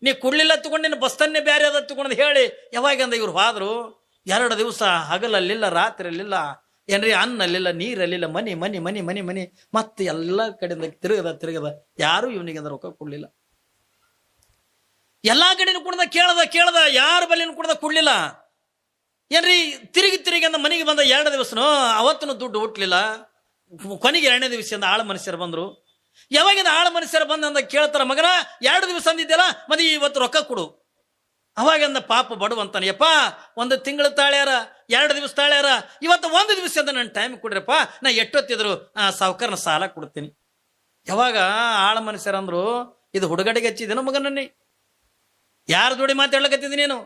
ನೀ ಕೊಡ್ಲಿಲ್ಲ ಎತ್ತುಕೊಂಡು ನಿನ್ನ ಬಸ್ತನ್ನೇ ಬೇರೆ ಅದ ಎತ್ತುಕೊಂಡು ಹೇಳಿ. ಯಾವಾಗಿಂದ ಇವ್ರು ಹೋದ್ರು 2 ದಿವಸ ಹಗಲಲ್ಲಿಲ್ಲ, ರಾತ್ರಿ ಅಲ್ಲಿಲ್ಲ, ಏನ್ರಿ ಅನ್ನ ಅಲ್ಲಿಲ್ಲ, ನೀರಲ್ಲಿಲ್ಲ, ಮನಿ ಮನಿ ಮನಿ ಮನಿ ಮನಿ ಮತ್ತೆ ಎಲ್ಲ ಕಡೆಯಿಂದ ತಿರುಗದ ಯಾರು ಇವನಿಗೆ ರೊಕ್ಕ ಕೊಡ್ಲಿಲ್ಲ. ಎಲ್ಲಾ ಕಡೆನೂ ಕುಡ್ದ ಕೇಳ್ದ ಯಾರ ಬಲ್ಲಿನೂ ಕುಡ್ದ ಕೊಡ್ಲಿಲ್ಲ. ಏನ್ರಿ ತಿರುಗಿ ಅಂದ ಮನೆಗೆ ಬಂದ 2 ದಿವಸನು ಅವತ್ತನು ದುಡ್ಡು ಹುಟ್ಲಿಲ್ಲ. ಕೊನೆಗೆ 2ನೇ ದಿವಸದಿಂದ ಆಳ ಮನುಷ್ಯರು ಬಂದ್ರು. ಯಾವಾಗಿಂದ ಆಳ ಮನುಷ್ಯರು ಬಂದ ಕೇಳ್ತಾರ, ಮಗನ 2 ದಿವಸ ಅಂದಿದ್ದೆಲ್ಲ ಮದಿ ಇವತ್ತು ರೊಕ್ಕ ಕೊಡು. ಅವಾಗಿಂದ ಪಾಪ ಬಡವಂತಾನೆ, ಯಪ್ಪ 1 ತಿಂಗಳು ತಾಳ್ಯಾರ, 2 ದಿವಸ ತಾಳ್ಯಾರ, ಇವತ್ತು 1 ದಿವಸದಿಂದ ನನ್ನ ಟೈಮ್ ಕೊಡ್ರಪ್ಪ, ನಾ ಎಷ್ಟೊತ್ತಿದ್ರು ಸಾವುಕಾರನ ಸಾಲ ಕೊಡ್ತೀನಿ. ಯಾವಾಗ ಆಳ ಮನುಷ್ಯರಂದ್ರು, ಇದು ಹುಡುಗಡೆಗೆ ಹಚ್ಚಿದೇನೋ ಮಗನನ್ನಿ, ಯಾರ ಜೋಡಿ ಮಾತಾಡ್ಲಕತ್ತಿದ್ದೀನಿ ನೀನು?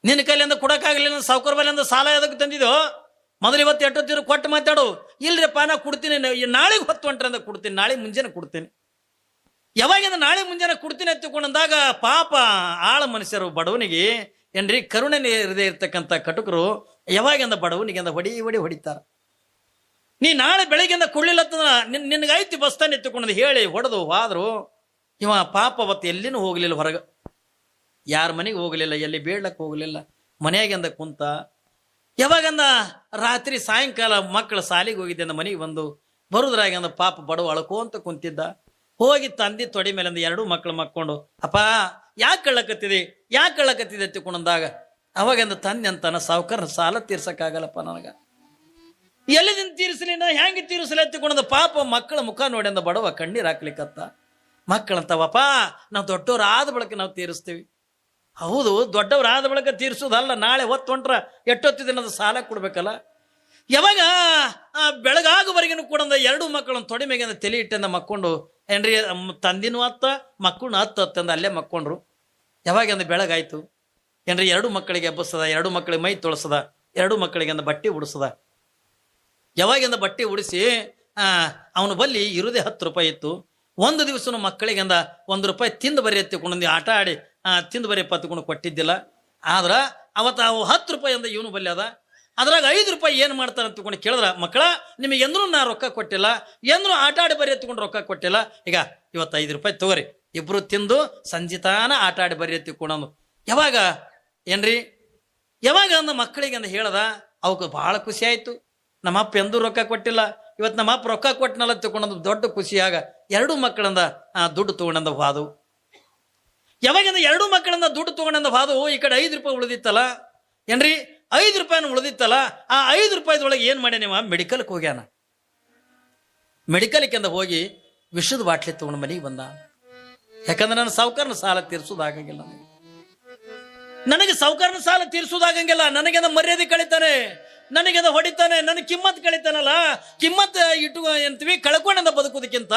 ನಿನ್ನ ಕೈಲಿಂದ ಕೊಡಕ್ಕಾಗಲಿಲ್ಲ, ಸಾವುಕಾರ ಬಲ್ಲಿಂದ ಸಾಲ ಯಾವ್ದಕ್ಕೆ ತಂದಿದೋ? ಮೊದಲು ಇವತ್ತು ಎಷ್ಟೊತ್ತಿದ್ರು ಕೊಟ್ಟು ಮಾತಾಡು. ಇಲ್ರಿಪ್ಪ ನಾ ಕೊಡ್ತೀನಿ, ನಾಳೆಗೆ ಹೊತ್ತು ಹೊಂಟ್ರಂದ ಕೊಡ್ತೀನಿ, ನಾಳೆ ಮುಂಜಾನೆ ಕೊಡ್ತೀನಿ. ಯಾವಾಗಿಂದ ನಾಳೆ ಮುಂಜಾನೆ ಕೊಡ್ತೀನಿ ಎತ್ತಿಕೊಂಡಂದಾಗ ಪಾಪ ಆಳ ಮನುಷ್ಯರು ಬಡವನಿಗೆ ಏನ್ರಿ ಕರುಣೆ ಇರದೇ ಇರ್ತಕ್ಕಂಥ ಕಟುಕರು ಯಾವಾಗಿಂದ ಬಡವನಿಗೆ ಹೊಡಿತಾರ. ನೀ ನಾಳೆ ಬೆಳಿಗ್ಗೆಂದ ಕೊಡ್ಲಿಲ್ಲ ನಿನ್ಗಾಯ್ತಿ ಬಸ್ತಾನೆ ಎತ್ತಿಕೊಂಡ್ ಹೇಳಿ ಹೊಡೆದು ಹೋದ್ರು. ಇವ ಪಾಪ ಅವತ್ತು ಎಲ್ಲಿನೂ ಹೋಗ್ಲಿಲ್ಲ, ಹೊರಗ ಯಾರ ಮನೆಗೆ ಹೋಗ್ಲಿಲ್ಲ, ಎಲ್ಲಿ ಬೇಡ್ಲಕ್ಕೆ ಹೋಗ್ಲಿಲ್ಲ, ಮನೆಯಾಗಿಂದ ಕುಂತ. ಯಾವಾಗಂದ ರಾತ್ರಿ ಸಾಯಂಕಾಲ ಮಕ್ಕಳ ಸಾಲಿಗೆ ಹೋಗಿದ್ದೆ ಅಂದ ಮನೆಗೆ ಬಂದು ಬರುದ್ರಾಗಂದ ಪಾಪ ಬಡವ ಅಳ್ಕೋಂತ ಕುಂತಿದ್ದ. ಹೋಗಿ ತಂದಿ ತೊಡೆ ಮೇಲೆ 2 ಮಕ್ಕಳು ಮಕ್ಕೊಂಡು, ಅಪ್ಪ ಯಾಕೆ ಕಳ್ಳಕತ್ತಿದೆ ಎತ್ತಿಕೊಂಡಂದಾಗ ಅವಾಗಂದ ತಂದೆ ಅಂತಾನ, ಸಾವುಕಾರನ ಸಾಲ ತೀರ್ಸಕ್ಕಾಗಲ್ಲಪ್ಪ ನನಗ, ಎಲ್ಲಿದಿಂದ ತೀರಿಸಲಿ, ನಾ ಹೆಂಗೆ ತೀರಿಸಲಿ ಎತ್ತಿಕೊಂಡ. ಪಾಪ ಮಕ್ಕಳ ಮುಖ ನೋಡಿ ಅಂದ ಬಡವ ಕಣ್ಣೀರ್ ಹಾಕ್ಲಿಕ್ಕತ್ತ. ಮಕ್ಕಳಂತವಪ್ಪ ನಾವು ದೊಡ್ಡವರಾದ ಬಳಿಕ ನಾವು ತೀರಿಸ್ತೀವಿ. ಹೌದು, ದೊಡ್ಡವರಾದ ಬಳಿಕ ತೀರಿಸೋದಲ್ಲ, ನಾಳೆ ಹೊತ್ತು ಹೊಂಟ್ರ ಎಷ್ಟೊತ್ತಿದ ಸಾಲ ಕೊಡ್ಬೇಕಲ್ಲ. ಯಾವಾಗ ಬೆಳಗಾಗುವರೆಗೂ ಕೂಡ 2 ಮಕ್ಕಳನ್ನ ತೊಡೆ ಮೇಗಿಂದ ತಲೆ ಇಟ್ಟಂದ ಮಕ್ಕೊಂಡು ಏನ್ರಿ, ತಂದಿನೂ ಹತ್ತ ಮಕ್ಕಳು ಹತ್ತಂದ ಅಲ್ಲೇ ಮಕ್ಕೊಂಡ್ರು. ಯಾವಾಗಂದ ಬೆಳಗಾಯ್ತು ಏನ್ರಿ, 2 ಮಕ್ಕಳಿಗೆ ಎಬ್ಬಸದ, 2 ಮಕ್ಕಳಿಗೆ ಮೈ ತೊಳಸದ, 2 ಮಕ್ಕಳಿಗೆ ಅಂದ ಬಟ್ಟೆ ಉಡಿಸದ. ಯಾವಾಗಿಂದ ಬಟ್ಟೆ ಉಡಿಸಿ ಅವನು ಬಲ್ಲಿ ಇರುದೇ 10 ರೂಪಾಯಿ ಇತ್ತು. 1 ದಿವಸನು ಮಕ್ಕಳಿಗೆ ಅಂದ 1 ರೂಪಾಯಿ ತಿಂದು ಬರಿ ಎತ್ತಿಕೊಂಡು ಆಟ ಆಡಿ ತಿಂದು ಬರಿ ಪತ್ಕೊಂಡು ಕೊಟ್ಟಿದ್ದಿಲ್ಲ. ಆದ್ರ ಅವತ್ತು ಅವು 10 ರೂಪಾಯಿ ಅಂದ ಇವನು ಬಲ್ಲಿ ಅದ. ಅದ್ರಾಗ 5 ರೂಪಾಯಿ ಏನ್ ಮಾಡ್ತಾರ ಅಂತಕೊಂಡು ಕೇಳಿದ್ರ, ಮಕ್ಕಳ ನಿಮಗೆ ಎಂದ್ರೂ ನಾ ರೊಕ್ಕ ಕೊಟ್ಟಿಲ್ಲ, ಎಂದ್ರೂ ಆಟ ಆಡಿ ಬರಿ ಎತ್ತಿಕೊಂಡು ರೊಕ್ಕ ಕೊಟ್ಟಿಲ್ಲ, ಈಗ ಇವತ್ತು 5 ರೂಪಾಯಿ ತಗೋರಿ, ಇಬ್ರು ತಿಂದು ಸಂಜಿತಾನ ಆಟ ಆಡಿ ಬರಿ ಎತ್ತಿಕೊಂಡು. ಯಾವಾಗ ಏನ್ರಿ, ಯಾವಾಗ ಅಂದ ಮಕ್ಕಳಿಗೆ ಅಂದ ಹೇಳದ, ಅವಕ್ಕೆ ಬಹಳ ಖುಷಿ ಆಯ್ತು. ನಮ್ಮಪ್ಪ ಎಂದೂ ರೊಕ್ಕ ಕೊಟ್ಟಿಲ್ಲ, ಇವತ್ತು ನಮ್ಮಪ್ಪ ರೊಕ್ಕ ಕೊಟ್ಟನಲ್ಲ ತಿಳ್ಕೊಂಡಂದು ದೊಡ್ಡ ಖುಷಿಯಾಗ 2 ಮಕ್ಕಳಿಂದ ದುಡ್ಡು ತಗೊಂಡಂದ ಹಾದು. ಯಾವಾಗಿಂದ 2 ಮಕ್ಕಳಿಂದ ದುಡ್ಡು ತಗೊಂಡಂದ ಹಾದು, ಈ ಕಡೆ 5 ರೂಪಾಯಿ ಉಳಿದಿತ್ತಲ್ಲ ಏನ್ರಿ, 5 ರೂಪಾಯಿನ ಉಳಿದಿತ್ತಲ್ಲ, ಆ 5 ರೂಪಾಯಿದೊಳಗೆ ಏನ್ ಮಾಡ್ಯ ನೀವು, ಮೆಡಿಕಲ್ಗೆ ಹೋಗ್ಯಾನ. ಮೆಡಿಕಲ್ಗೆ ಹೋಗಿ ವಿಷದ ಬಾಟ್ಲಿ ತಗೊಂಡು ಮನೆಗೆ ಬಂದ. ಯಾಕಂದ್ರೆ ನನ್ನ ಸಾವುಕಾರನ ಸಾಲ ತೀರ್ಸೋದಾಗಂಗಿಲ್ಲ, ನನಗೆ ಸಾವುಕಾರನ ಸಾಲ ತೀರ್ಸೋದಾಗಂಗಿಲ್ಲ. ನನಗೆ ಮರ್ಯಾದೆ ಕಳಿತಾನೆ, ನನಗೆ ಹೊಡಿತಾನೆ, ನನ್ನ ಕಿಮ್ಮತ್ ಕಳಿತಾನಲ್ಲ. ಕಿಮ್ಮತ್ ಇಟ್ಟು ಎಂತೀವಿ ಕಳ್ಕೊಂಡ ಬದುಕೋದಕ್ಕಿಂತ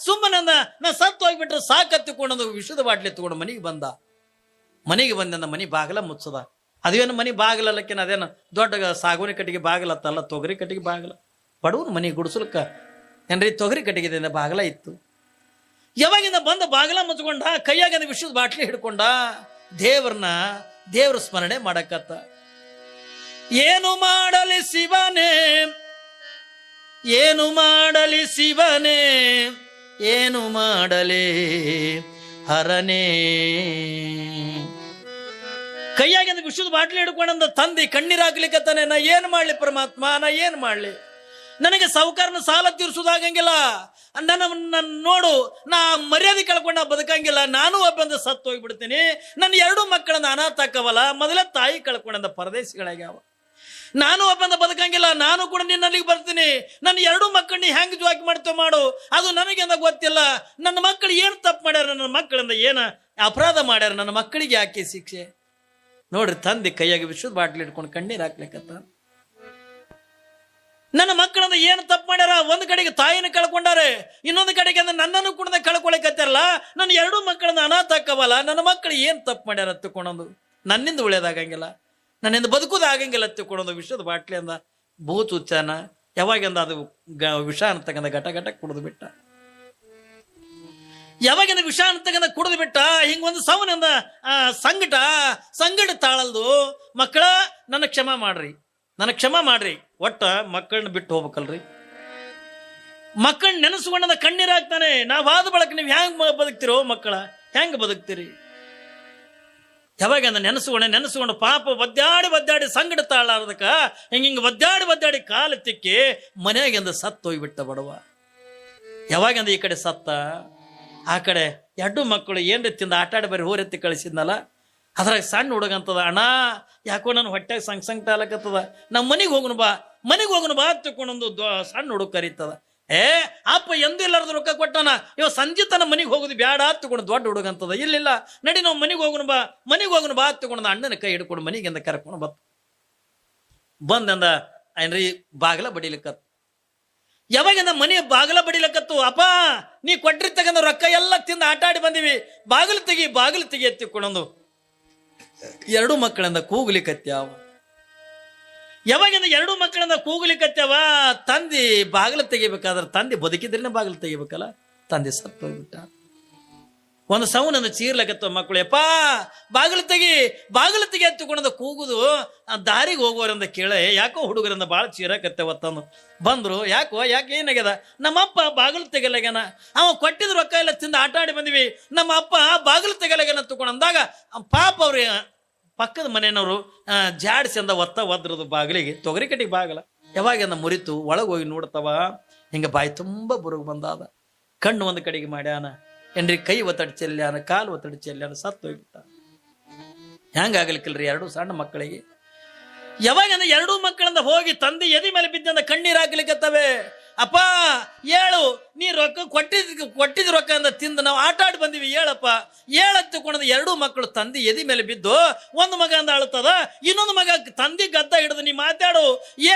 ಸುಮ್ಮನೆ ನಾ ಸತ್ತು ಹೋಗ್ಬಿಟ್ರೆ ಸಾಕತ್ತಿಕೊಂಡು ವಿಷದ ಬಾಟ್ಲಿ ತಗೊಂಡು ಮನೆಗೆ ಬಂದ ಮನೆ ಬಾಗಲ ಮುಚ್ಚದ. ಅದೇನು ಮನೆ ಬಾಗಲಲ್ಲಕ್ಕೇನು ಅದೇನು ದೊಡ್ಡ ಸಾಗುವನಿ ಕಟ್ಟಿಗೆ ಬಾಗಲತ್ತಲ್ಲ, ತೊಗರಿ ಕಟ್ಟಿಗೆ ಬಾಗಲ. ಬಡವ್ರು ಮನೆ ಗುಡಿಸಲಕ್ಕ ಏನ್ರಿ ತೊಗರಿ ಕಟ್ಟಿಗೆದಿಂದ ಬಾಗಲ ಇತ್ತು. ಯಾವಾಗಿಂದ ಬಂದ ಬಾಗಲ ಮುಚ್ಕೊಂಡ, ಕೈಯಾಗ ವಿಷದ ಬಾಟ್ಲಿ ಹಿಡ್ಕೊಂಡ ದೇವ್ರ ಸ್ಮರಣೆ ಮಾಡಕತ್ತ. ಏನು ಮಾಡಲಿ ಶಿವನೇ, ಏನು ಮಾಡಲಿ ಶಿವನೇ, ಏನು ಮಾಡಲಿ ಹರನೇ. ಕೈಯಾಗಿಂದ ವಿಷದ ಬಾಟ್ಲಿ ಹಿಡ್ಕೊಂಡ ತಂದಿ ಕಣ್ಣೀರಾಗ್ಲಿಕ್ಕತ್ತಾನೆ. ನಾ ಏನ್ ಮಾಡ್ಲಿ ಪರಮಾತ್ಮ, ನಾ ಏನ್ ಮಾಡ್ಲಿ? ನನಗೆ ಸಾವುಕಾರನ ಸಾಲ ತೀರ್ಸೋದಾಗಂಗಿಲ್ಲ. ನನ್ನ ನೋಡು, ನಾ ಮರ್ಯಾದೆ ಕಳ್ಕೊಂಡ ಬದುಕಂಗಿಲ್ಲ. ನಾನು ಒಬ್ಬಂದ ಸತ್ತು ಹೋಗ್ಬಿಡ್ತೀನಿ. ನನ್ನ 2 ಮಕ್ಕಳನ್ನ ಅನಾಥಕ್ಕವಲ್ಲ, ಮೊದಲೇ ತಾಯಿ ಕಳ್ಕೊಂಡ ಪರದೇಶಿಗಳಾಗ್ಯಾವ. ನಾನು ಒಬ್ಬಂದ ಬದುಕಂಗಿಲ್ಲ. ನಾನು ಕೂಡ ನಿನ್ನಲ್ಲಿಗೆ ಬರ್ತೀನಿ. ನನ್ನ 2 ಮಕ್ಕಳನ್ನ ಹೆಂಗ್ ಜೋಕಿ ಮಾಡ್ತೇವೆ ಮಾಡು, ಅದು ನನಗೆಂದ ಗೊತ್ತಿಲ್ಲ. ನನ್ನ ಮಕ್ಕಳು ಏನು ತಪ್ಪು ಮಾಡ್ಯಾರ, ನನ್ನ ಮಕ್ಕಳಿಂದ ಏನ ಅಪರಾಧ ಮಾಡ್ಯಾರ, ನನ್ನ ಮಕ್ಕಳಿಗೆ ಯಾಕೆ ಶಿಕ್ಷೆ? ನೋಡ್ರಿ, ತಂದೆ ಕೈಯಾಗಿ ವಿಷದ ಬಾಟ್ಲಿ ಇಟ್ಕೊಂಡು ಕಣ್ಣೀರ್ ಹಾಕ್ಲಿಕ್ಕತ್ತ. ನನ್ನ ಮಕ್ಕಳನ್ನ ಏನು ತಪ್ಪು ಮಾಡ್ಯಾರ? ಒಂದು ಕಡೆಗೆ ತಾಯಿನ ಕಳ್ಕೊಂಡಾರೆ, ಇನ್ನೊಂದು ಕಡೆಗೆ ನನ್ನನ್ನು ಕೂಡ ಕಳ್ಕೊಳಕತ್ತಾರಲ್ಲ. ನನ್ನ 2 ಮಕ್ಕಳನ್ನ ಅನಾಥ ಹಾಕವಲ್ಲ, ನನ್ನ ಮಕ್ಕಳು ಏನು ತಪ್ಪು ಮಾಡ್ಯಾರ ತಿಳ್ಕೊಂಡೊಂದು ನನ್ನಿಂದ ಉಳಿಯೋದಾಗಂಗಿಲ್ಲ, ನನ್ನಿಂದ ಬದುಕೋದಾಗಂಗಿಲ್ಲ ತಿಳ್ಕೊಂಡೊಂದು ವಿಷದ ಬಾಟ್ಲಿ ಅಂದ ಭೂತ್ ಉಚ್ಚಾನ. ಯಾವಾಗಿಂದ ಅದು ವಿಷ ಅಂತಕ್ಕಂಥ ಘಟ ಕುಡಿದು ಬಿಟ್ಟ. ಯಾವಾಗಿಂದ ವಿಷ ಅಂತಕ್ಕಂಥ ಕುಡಿದು ಬಿಟ್ಟ. ಹಿಂಗೊಂದು ಸವನಿಂದ ಸಂಗಟ ತಾಳಲ್ದು. ಮಕ್ಕಳ, ನನ್ನ ಕ್ಷಮ ಮಾಡ್ರಿ. ಒಟ್ಟ ಮಕ್ಕಳನ್ನ ಬಿಟ್ಟು ಹೋಗ್ಬೇಕಲ್ರಿ. ಮಕ್ಕಳನ್ನ ನೆನೆಸ್ಕೊಂಡ ಕಣ್ಣೀರಾಗ್ತಾನೆ. ನಾವಾದ ಬಳಕ ನೀವು ಹೆಂಗ್ ಬದುಕ್ತಿರೋ ಮಕ್ಕಳ, ಹೆಂಗ್ ಬದುಕ್ತೀರಿ? ಯಾವಾಗ ನೆನೆಸ್ಕೊಂಡು ಪಾಪ ಒದ್ದಾಡಿ ಸಂಗಡ ತಾಳಾರ್ದಕ್ಕ ಹಿಂಗ ಒದ್ದಾಡಿ ಕಾಲು ತಿಕ್ಕಿ ಮನೆಯಾಗಿಂದ ಸತ್ತು ಹೋಗ್ಬಿಟ್ಟ ಬಡವ. ಯಾವಾಗಂದ ಈ ಕಡೆ ಸತ್ತ, ಆ ಕಡೆ 2 ಮಕ್ಕಳು ಏನ್ರಿ ತಿಂದ ಆಟಾಡಿ ಬರೀ ಹೋರೆತ್ತಿ ಕಳಿಸಿದ್ನಲ್ಲ, ಅದ್ರಾಗ ಸಣ್ಣ ಹುಡುಗಂತದ. ಅಣ್ಣ, ಯಾಕೋ ನನ್ನ ಹೊಟ್ಟೆಗೆ ಸಂಗಟ ಆಲಕತ್ತದ, ನಮ್ಮ ಮನೆಗೆ ಹೋಗೋಣ ಬಾ ತಕೊಂಡೊಂದು ಸಣ್ಣ ಹುಡುಗ ಕರೀತದ. ಅಪ್ಪ ಎಂದೂ ಇಲ್ಲಾರ್ದು ರೊಕ್ಕ ಕೊಟ್ಟಾನ. ಸಂಜೆ ತನ ಮನೆಗೆ ಹೋಗುದು ಬ್ಯಾಡ ತಗೊಂಡು ದೊಡ್ಡ ಹುಡುಗಂತದ. ಇಲ್ಲ ನಡಿ, ನಾವು ಮನೆಗೆ ಹೋಗೋಣ ಬಾ ತಗೊಂಡು ಅಣ್ಣನ ಕೈ ಹಿಡ್ಕೊಂಡು ಮನೆಗೆಂದ ಕರ್ಕೊಂಡು ಬಂದಂದ ಏನ್ರಿ ಬಾಗಲ ಬಡಿಲಿಕ್ಕತ್ತು. ಯಾವಾಗಿಂದ ಮನೆ ಬಾಗಲ ಬಡಿಲಕತ್ತು. ಅಪ್ಪ, ನೀ ಕೊಟ್ರಿ ತಗಂದ ರೊಕ್ಕ ಎಲ್ಲ ತಿಂದು ಆಟಾಡಿ ಬಂದಿವಿ, ಬಾಗಿಲು ತೆಗಿ ಎತ್ತಿಕೊಂಡೊಂದು 2 ಮಕ್ಕಳಿಂದ ಕೂಗ್ಲಿಕತ್ಯಾವ. ಯಾವಾಗಿಂದ 2 ಮಕ್ಕಳಿಂದ ಕೂಗ್ಲಿಕತ್ಯಾವ. ತಂದೆ ಬಾಗಿಲು ತೆಗಿಬೇಕಾದ್ರೆ, ತಂದೆ ಬದುಕಿದ್ರೇ ಬಾಗಿಲು ತೆಗಿಬೇಕಲ್ಲ, ತಂದೆ ಸತ್ತು ಹೋಗ್ಬಿಟ್ಟ. ಒಂದು ಸೌನಂದ ಚೀರ್ಲಕತ್ತವ ಮಕ್ಕಳು. ಯಪ್ಪಾ, ಬಾಗಿಲು ತೆಗಿ ಎತ್ತುಕೊಂಡ ಕೂಗುದು ದಾರಿಗೆ ಹೋಗುವರಿಂದ ಕೇಳೆ. ಯಾಕೋ ಹುಡುಗರಿಂದ ಭಾಳ ಚೀರಕತ್ತೇವ ತಂದು ಬಂದ್ರು. ಯಾಕೆ ಏನಾಗ್ಯದ? ನಮ್ಮಪ್ಪ ಬಾಗಿಲು ತೆಗಲಾಗ್ಯಾನ, ಅವ ಕೊಟ್ಟಿದ್ ರೊಕ್ಕ ಎಲ್ಲ ತಿಂದು ಆಟಾಡಿ ಬಂದಿವಿ, ನಮ್ಮ ಅಪ್ಪ ಬಾಗಿಲು ತೆಗಲಾಗ್ಯಾನ ತಗೊಂಡು ಅಂದಾಗ ಪಾಪ ಅವ್ರಿ ಪಕ್ಕದ ಮನೆಯವರು ಜಾಡಿಸಿ ಅಂದ ಒದ್ರದು ಬಾಗಿಲಿಗೆ, ತೊಗರಿ ಕಟ್ಟಿಗೆ ಬಾಗಲ. ಯಾವಾಗ ಮುರಿತು ಒಳಗೆ ಹೋಗಿ ನೋಡ್ತವ, ಹಿಂಗ ಬಾಯಿ ತುಂಬ ಬುರುಗು ಬಂದಾದ. ಕಣ್ಣು ಒಂದು ಕಡೆಗೆ ಮಾಡ್ಯಾನ, ಏನ್ರಿ ಕೈ ಒತ್ತಡಿ ಚೆಲ್ಲಾನ, ಕಾಲು ಒತ್ತಡಿ ಚೆಲ್ಲಾನ, ಸತ್ತು ಹೋಗ್ಬಿಟ್ಟ. ಹೆಂಗಾಗ್ಲಿಕ್ಕಿಲ್ರಿ 2 ಸಣ್ಣ ಮಕ್ಕಳಿಗೆ? ಯಾವಾಗ 2 ಮಕ್ಕಳಿಂದ ಹೋಗಿ ತಂದೆ ಎದಿ ಮೇಲೆ ಬಿದ್ದಂದ ಕಣ್ಣೀರ್ ಹಾಕ್ಲಿಕ್ಕತ್ತವೆ. ಅಪ್ಪ ಹೇಳು, ನೀ ರೊಕ್ಕ ಕೊಟ್ಟಿದ್ ರೊಕ್ಕ ಅಂದ ತಿಂದು ನಾವು ಆಟಾಡಿ ಬಂದಿವಿ, ಹೇಳಪ್ಪ ಹೇಳತ್ತುಕೊಂಡ 2 ಮಕ್ಕಳು ತಂದೆ ಎದಿ ಮೇಲೆ ಬಿದ್ದು, ಒಂದು ಮಗ ಅಂದ ಅಳ್ತದ, ಇನ್ನೊಂದು ಮಗ ತಂದೆ ಗದ್ದ ಹಿಡಿದು ನೀ ಮಾತಾಡು,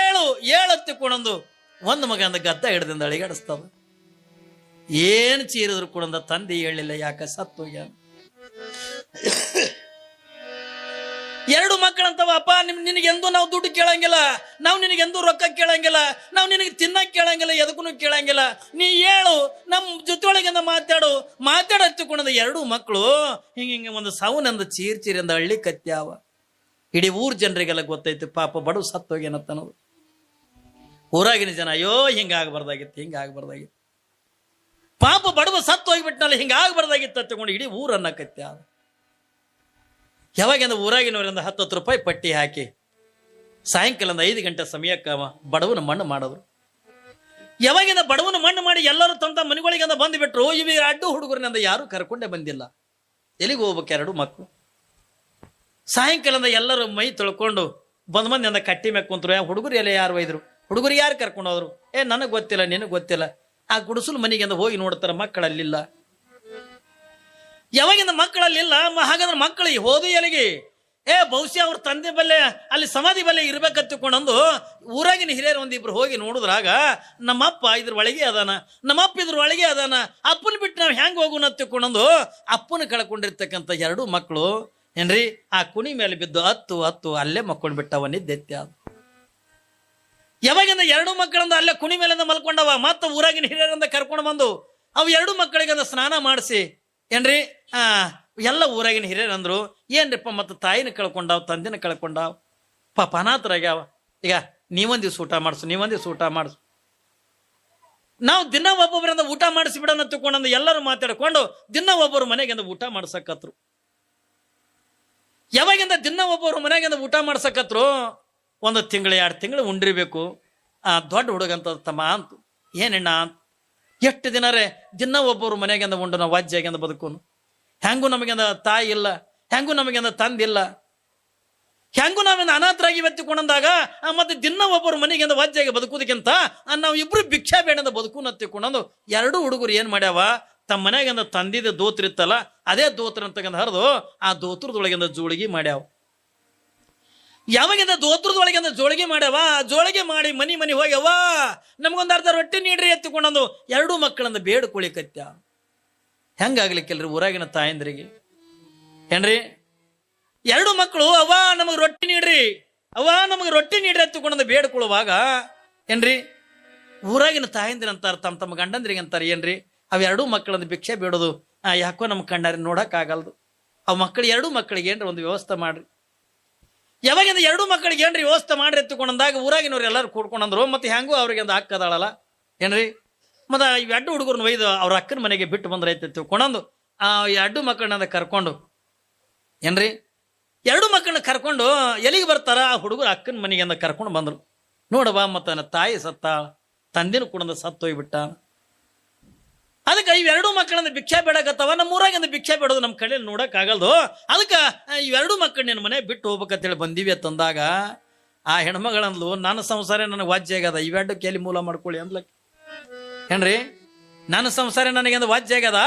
ಹೇಳತ್ತುಕೊಂಡೊಂದು ಒಂದು ಮಗ ಅಂದ ಗದ್ದ ಹಿಡ್ದಿಂದ ಅಳಿಗಾಡಿಸ್ತದ. ಏನ್ ಚೀರಿದ್ರು ಕೂಡ ತಂದೆ ಹೇಳಿಲ್ಲ, ಯಾಕ ಸತ್ತು ಹೋಗ್ಯಾನ. 2 ಮಕ್ಕಳಂತವ. ಅಪ್ಪ, ನಿನಗೆಂದೂ ನಾವು ದುಡ್ಡು ಕೇಳಂಗಿಲ್ಲ, ನಾವು ನಿನಗೆಂದೂ ರೊಕ್ಕ ಕೇಳಂಗಿಲ್ಲ, ನಾವು ನಿನಗೆ ತಿನ್ನಕ್ ಕೇಳಂಗಿಲ್ಲ, ಎದಕ್ಕೂ ಕೇಳಂಗಿಲ್ಲ, ನೀ ಹೇಳು, ನಮ್ಮ ಜೊತೆಯೊಳಗಿಂದ ಮಾತಾಡತ್ತುಕೊಂಡ 2 ಮಕ್ಕಳು ಹಿಂಗ ಒಂದು ಸೌನಂದ ಚೀರ್ಚಿರಿಂದ ಹಳ್ಳಿ ಕತ್ಯಾವ. ಇಡೀ ಊರ್ ಜನರಿಗೆಲ್ಲ ಗೊತ್ತೈತಿ, ಪಾಪ ಬಡವ್ ಸತ್ತು ಹೋಗ್ಯಾನತ್ತನದು. ಊರಾಗಿನ ಜನ ಅಯ್ಯೋ ಹಿಂಗಾಗಬಾರ್ದಾಗಿತ್ತು, ಪಾಪ ಬಡವ ಸತ್ತು ಹೋಗ್ಬಿಟ್ನಲ್ಲ, ಹಿಂಗಾಗಬಾರ್ದಾಗಿತ್ತು ತಗೊಂಡು ಇಡೀ ಊರನ್ನ ಕತ್ಯಾವ. ಯಾವಾಗಿಂದ ಊರಾಗಿನವರಿಂದ 10 ರೂಪಾಯಿ ಪಟ್ಟಿ ಹಾಕಿ ಸಾಯಂಕಾಲದ 5 ಗಂಟೆ ಸಮಯಕ್ಕೆ ಬಡವನ ಮಣ್ಣು ಮಾಡಿದ್ರು. ಯಾವಾಗಿಂದ ಬಡವನ ಮಣ್ಣು ಮಾಡಿ ಎಲ್ಲರೂ ತಮ್ಮ ಮನೆಗಳಿಂದ ಬಂದುಬಿಟ್ರು. ಇವು ಅಡ್ಡು ಹುಡುಗರನಿಂದ ಯಾರು ಕರ್ಕೊಂಡೇ ಬಂದಿಲ್ಲ. ಎಲ್ಲಿಗೆ ಹೋಗ್ಬೇಕು 2 ಮಕ್ಕಳು? ಸಾಯಂಕಾಲದ ಎಲ್ಲರೂ ಮೈ ತೊಳ್ಕೊಂಡು ಬಂದ್ ಕಟ್ಟಿ ಮ್ಯಾಗ ಕುಂತರು. ಹುಡುಗರು ಎಲ್ಲ ಯಾರು ಒಯ್ದ್ರು? ಹುಡುಗರು ಯಾರು ಕರ್ಕೊಂಡು ಹೋದ್ರು? ನನಗೆ ಗೊತ್ತಿಲ್ಲ, ನಿನಗೆ ಗೊತ್ತಿಲ್ಲ. ಆ ಗುಡಿಸಲು ಮನೆಗೆಂದ ಹೋಗಿ ನೋಡ್ತಾರ, ಮಕ್ಕಳಲ್ಲಿಲ್ಲ. ಯಾವಾಗಿಂದ ಮಕ್ಕಳಲ್ಲಿ ಇಲ್ಲ ಹಾಗಾದ್ರೆ ಮಕ್ಕಳು ಹೋದು ಎಲ್ಲಿಗೆ ಬಹುಶಃ ಅವ್ರ ತಂದೆ ಬಲ್ಲೆ ಅಲ್ಲಿ ಸಮಾಧಿ ಬಲ್ಲೆ ಇರ್ಬೇಕತ್ತಿಕೊಂಡಂದು ಊರಾಗಿನ ಹಿರಿಯರು ಒಂದಿಬ್ರು ಹೋಗಿ ನೋಡಿದ್ರಾಗ ನಮ್ಮಪ್ಪ ಇದ್ರ ಒಳಗೆ ಅದಾನ, ನಮ್ಮಪ್ಪ ಇದ್ರ ಒಳಗೆ ಅದಾನ, ಅಪ್ಪನ ಬಿಟ್ಟು ನಾವು ಹೆಂಗೆ ಹೋಗೋಣ ತಿಳ್ಕೊಂಡಂದು ಅಪ್ಪನ ಕಳ್ಕೊಂಡಿರ್ತಕ್ಕಂಥ ಎರಡೂ ಮಕ್ಕಳು ಏನ್ರಿ ಆ ಕುಣಿ ಮೇಲೆ ಬಿದ್ದು ಹತ್ತು ಅಲ್ಲೇ ಮಕ್ಕೊಂಡು ಬಿಟ್ಟವ ನಿದ್ದೆತ್ಯ. ಯಾವಾಗಿಂದ ಎರಡೂ ಮಕ್ಕಳಂದ ಅಲ್ಲೇ ಕುಣಿ ಮೇಲಿಂದ ಮಲ್ಕೊಂಡವ. ಮತ್ತ ಊರಾಗಿನ ಹಿರಿಯರಿಂದ ಕರ್ಕೊಂಡು ಬಂದು ಅವು ಎರಡೂ ಮಕ್ಕಳಿಗೆ ಸ್ನಾನ ಮಾಡಿಸಿ ಏನ್ರಿ ಎಲ್ಲ ಊರಾಗಿನ ಹಿರಿಯರಂದ್ರು ಏನ್ರಿಪ್ಪ ಮತ್ತೆ ತಾಯಿನ ಕಳ್ಕೊಂಡಾವ್, ತಂದೆನ ಕಳ್ಕೊಂಡಾವ್, ಪಾಪ ಅನಾಥರಾಗ್ಯಾವ. ಈಗ ನೀವೊಂದ್ ದಿವ್ಸ ಊಟ ಮಾಡಿಸು. ನಾವು ದಿನ ಒಬ್ಬೊಬ್ಬರಿಂದ ಊಟ ಮಾಡಿಸಿ ಬಿಡೋಣ ತಿಳ್ಕೊಂಡಂದು ಎಲ್ಲರೂ ಮಾತಾಡ್ಕೊಂಡು ದಿನ ಒಬ್ಬರು ಮನೆಗಿಂದ ಊಟ ಮಾಡ್ಸಕತ್ರು. ಯಾವಾಗಿಂದ ದಿನ ಒಬ್ಬರು ಮನೆಗಿಂದ ಊಟ ಮಾಡ್ಸಕತ್ರು 1 ತಿಂಗಳು 2 ತಿಂಗಳು ಉಂಡಿರ್ಬೇಕು. ದೊಡ್ಡ ಹುಡುಗಂತ ತಮ್ಮ ಅಂತ ಏನೆಣ್ಣ ಅಂತ ಎಷ್ಟು ದಿನ ರೇ ದಿನ ಒಬ್ಬರು ಮನೆಗಿಂದ ಉಂಡು ನಾವು ವಾಜ್ಯಾಗಿಂದ ಬದುಕೋನು. ಹೆಂಗೂ ನಮಗಿಂದ ತಾಯಿ ಇಲ್ಲ, ಹೆಂಗೂ ನಮಗಿಂದ ತಂದಿಲ್ಲ, ಹೆಂಗೂ ನಾವಿಂದ ಅನಾಥರಾಗಿ ಎತ್ತಿಕೊಂಡಂದಾಗ ಮತ್ತೆ ದಿನ ಒಬ್ಬರು ಮನೆಗಿಂದ ವಾಜ್ಯಾಗಿ ಬದುಕುದಕ್ಕಿಂತ ನಾವು ಇಬ್ರು ಭಿಕ್ಷಾ ಬೇಡಂದ ಬದುಕು ನತ್ತಿಕೊಂಡಂದು ಎರಡು ಹುಡುಗರು ಏನ್ ಮಾಡ್ಯಾವ, ತಮ್ಮ ಮನೆಗಿಂದ ತಂದಿದ್ದ ದೋತ್ರ ಇತ್ತಲ್ಲ ಅದೇ ದೋತ್ರ ಅಂತಕ್ಕಂಥ ಹರಿದು ಆ ದೋತ್ರದೊಳಗಿಂದ ಜೋಳಿಗೆ ಮಾಡ್ಯಾವ. ಯಾವಾಗಿಂದ ದೋತ್ರದೊಳಗಿಂದ ಜೋಳಿಗೆ ಮಾಡ್ಯಾವ, ಜೋಳಿಗೆ ಮಾಡಿ ಮನಿ ಹೋಗ್ಯವ ನಮ್ಗೊಂದು ಅರ್ಧ ರೊಟ್ಟಿ ನೀಡ್ರಿ ಎತ್ತಿಕೊಂಡಂದು ಎರಡೂ ಮಕ್ಕಳಂದ ಬೇಡ್ಕೊಳಿಕತ್ಯ. ಹೆಂಗಾಗ್ಲಿಕ್ಕಿಲ್ರಿ ಊರಾಗಿನ ತಾಯಂದ್ರಿಗೆ ಏನ್ರಿ ಎರಡು ಮಕ್ಕಳು ಅವ್ವ ನಮಗ್ ರೊಟ್ಟಿ ನೀಡ್ರಿ ಎತ್ತಿಕೊಂಡಂದು ಬೇಡ್ಕೊಳ್ಳುವಾಗ ಏನ್ರಿ ಊರಾಗಿನ ತಾಯಂದಿರ ಅಂತಾರ ತಮ್ಮ ಗಂಡಂದ್ರಿಗೆ ಅಂತಾರೆ ಏನ್ರಿ ಅವೆರಡೂ ಮಕ್ಕಳಂದು ಭಿಕ್ಷೆ ಬೇಡೋದು ಯಾಕೋ ನಮ್ ಕಣ್ಣಾರಿ ನೋಡಕ್ ಆಗಲ್ದು. ಅವ್ ಮಕ್ಕಳು ಎರಡೂ ಮಕ್ಕಳಿಗೆ ಏನ್ರಿ ಒಂದು ವ್ಯವಸ್ಥೆ ಮಾಡ್ರಿ. ಯಾವಾಗಿಂದ ಎರಡೂ ಮಕ್ಕಳಿಗೆ ಏನ್ರಿ ವ್ಯವಸ್ಥೆ ಮಾಡ್ರಿ ಎತ್ತುಕೊಂಡಂದಾಗ ಊರಾಗಿನವ್ರು ಎಲ್ಲರೂ ಕೂಡ್ಕೊಂಡಂದ್ರು. ಮತ್ತೆ ಹೆಂಗೂ ಅವ್ರಿಗೆ ಒಂದು ಹಾಕದಾಳಲ್ಲ ಏನ್ರಿ ಮತ್ತೆ ಇವ್ ಎರಡು ಹುಡುಗರನ್ನ ಒಯ್ದು ಅವ್ರ ಅಕ್ಕನ ಮನೆಗೆ ಬಿಟ್ಟು ಬಂದ್ರೆ ಐತೆ ತಿಳ್ಕೊಂಡಂದು ಆ ಎರಡು ಮಕ್ಕಳನ್ನ ಕರ್ಕೊಂಡು ಏನ್ರಿ ಎರಡು ಮಕ್ಕಳನ್ನ ಕರ್ಕೊಂಡು ಎಲ್ಲಿಗೆ ಬರ್ತಾರ ಆ ಹುಡುಗರು ಅಕ್ಕನ ಮನೆಗೆ ಕರ್ಕೊಂಡು ಬಂದ್ರು. ನೋಡವಾ ಮತ್ತ ತಾಯಿ ಸತ್ತ, ತಂದಿನ ಕುಡಂದ ಸತ್ತೋಗ್ಬಿಟ್ಟ. ಅದಕ್ಕೆ ಇವೆರಡೂ ಮಕ್ಕಳನ್ನ ಭಿಕ್ಷಾ ಬೇಡಕತ್ತವ, ನಮ್ಮ ಊರಾಗಿಂದ ಭಿಕ್ಷಾ ಬೇಡೋದು ನಮ್ಮ ಕಡೆಯಲ್ಲಿ ನೋಡಕ್ ಆಗಲ್ದು. ಅದಕ್ಕೆ ಇವೆರಡೂ ಮಕ್ಕಳು ನಿನ್ನ ಮನೆ ಬಿಟ್ಟು ಹೋಗ್ಬೇಕಂತೇಳಿ ಬಂದಿವಿ ಅಂತಂದಾಗ ಆ ಹೆಣ್ಮಗಳಂದ್ಲು ನನ್ನ ಸಂಸಾರ ನನಗೆ ವಾಜ್ಯ ಆಗ್ಯದ, ಇವೆರಡು ಕೇಳಿ ಮೂಲ ಮಾಡ್ಕೊಳ್ಳಿ ಅಂದ್ಲಕ್ಕೆ ಏನ್ರಿ ನನ್ನ ಸಂಸಾರ ನನಗೆ ವಾಜ್ಯ ಆಗ್ಯದ,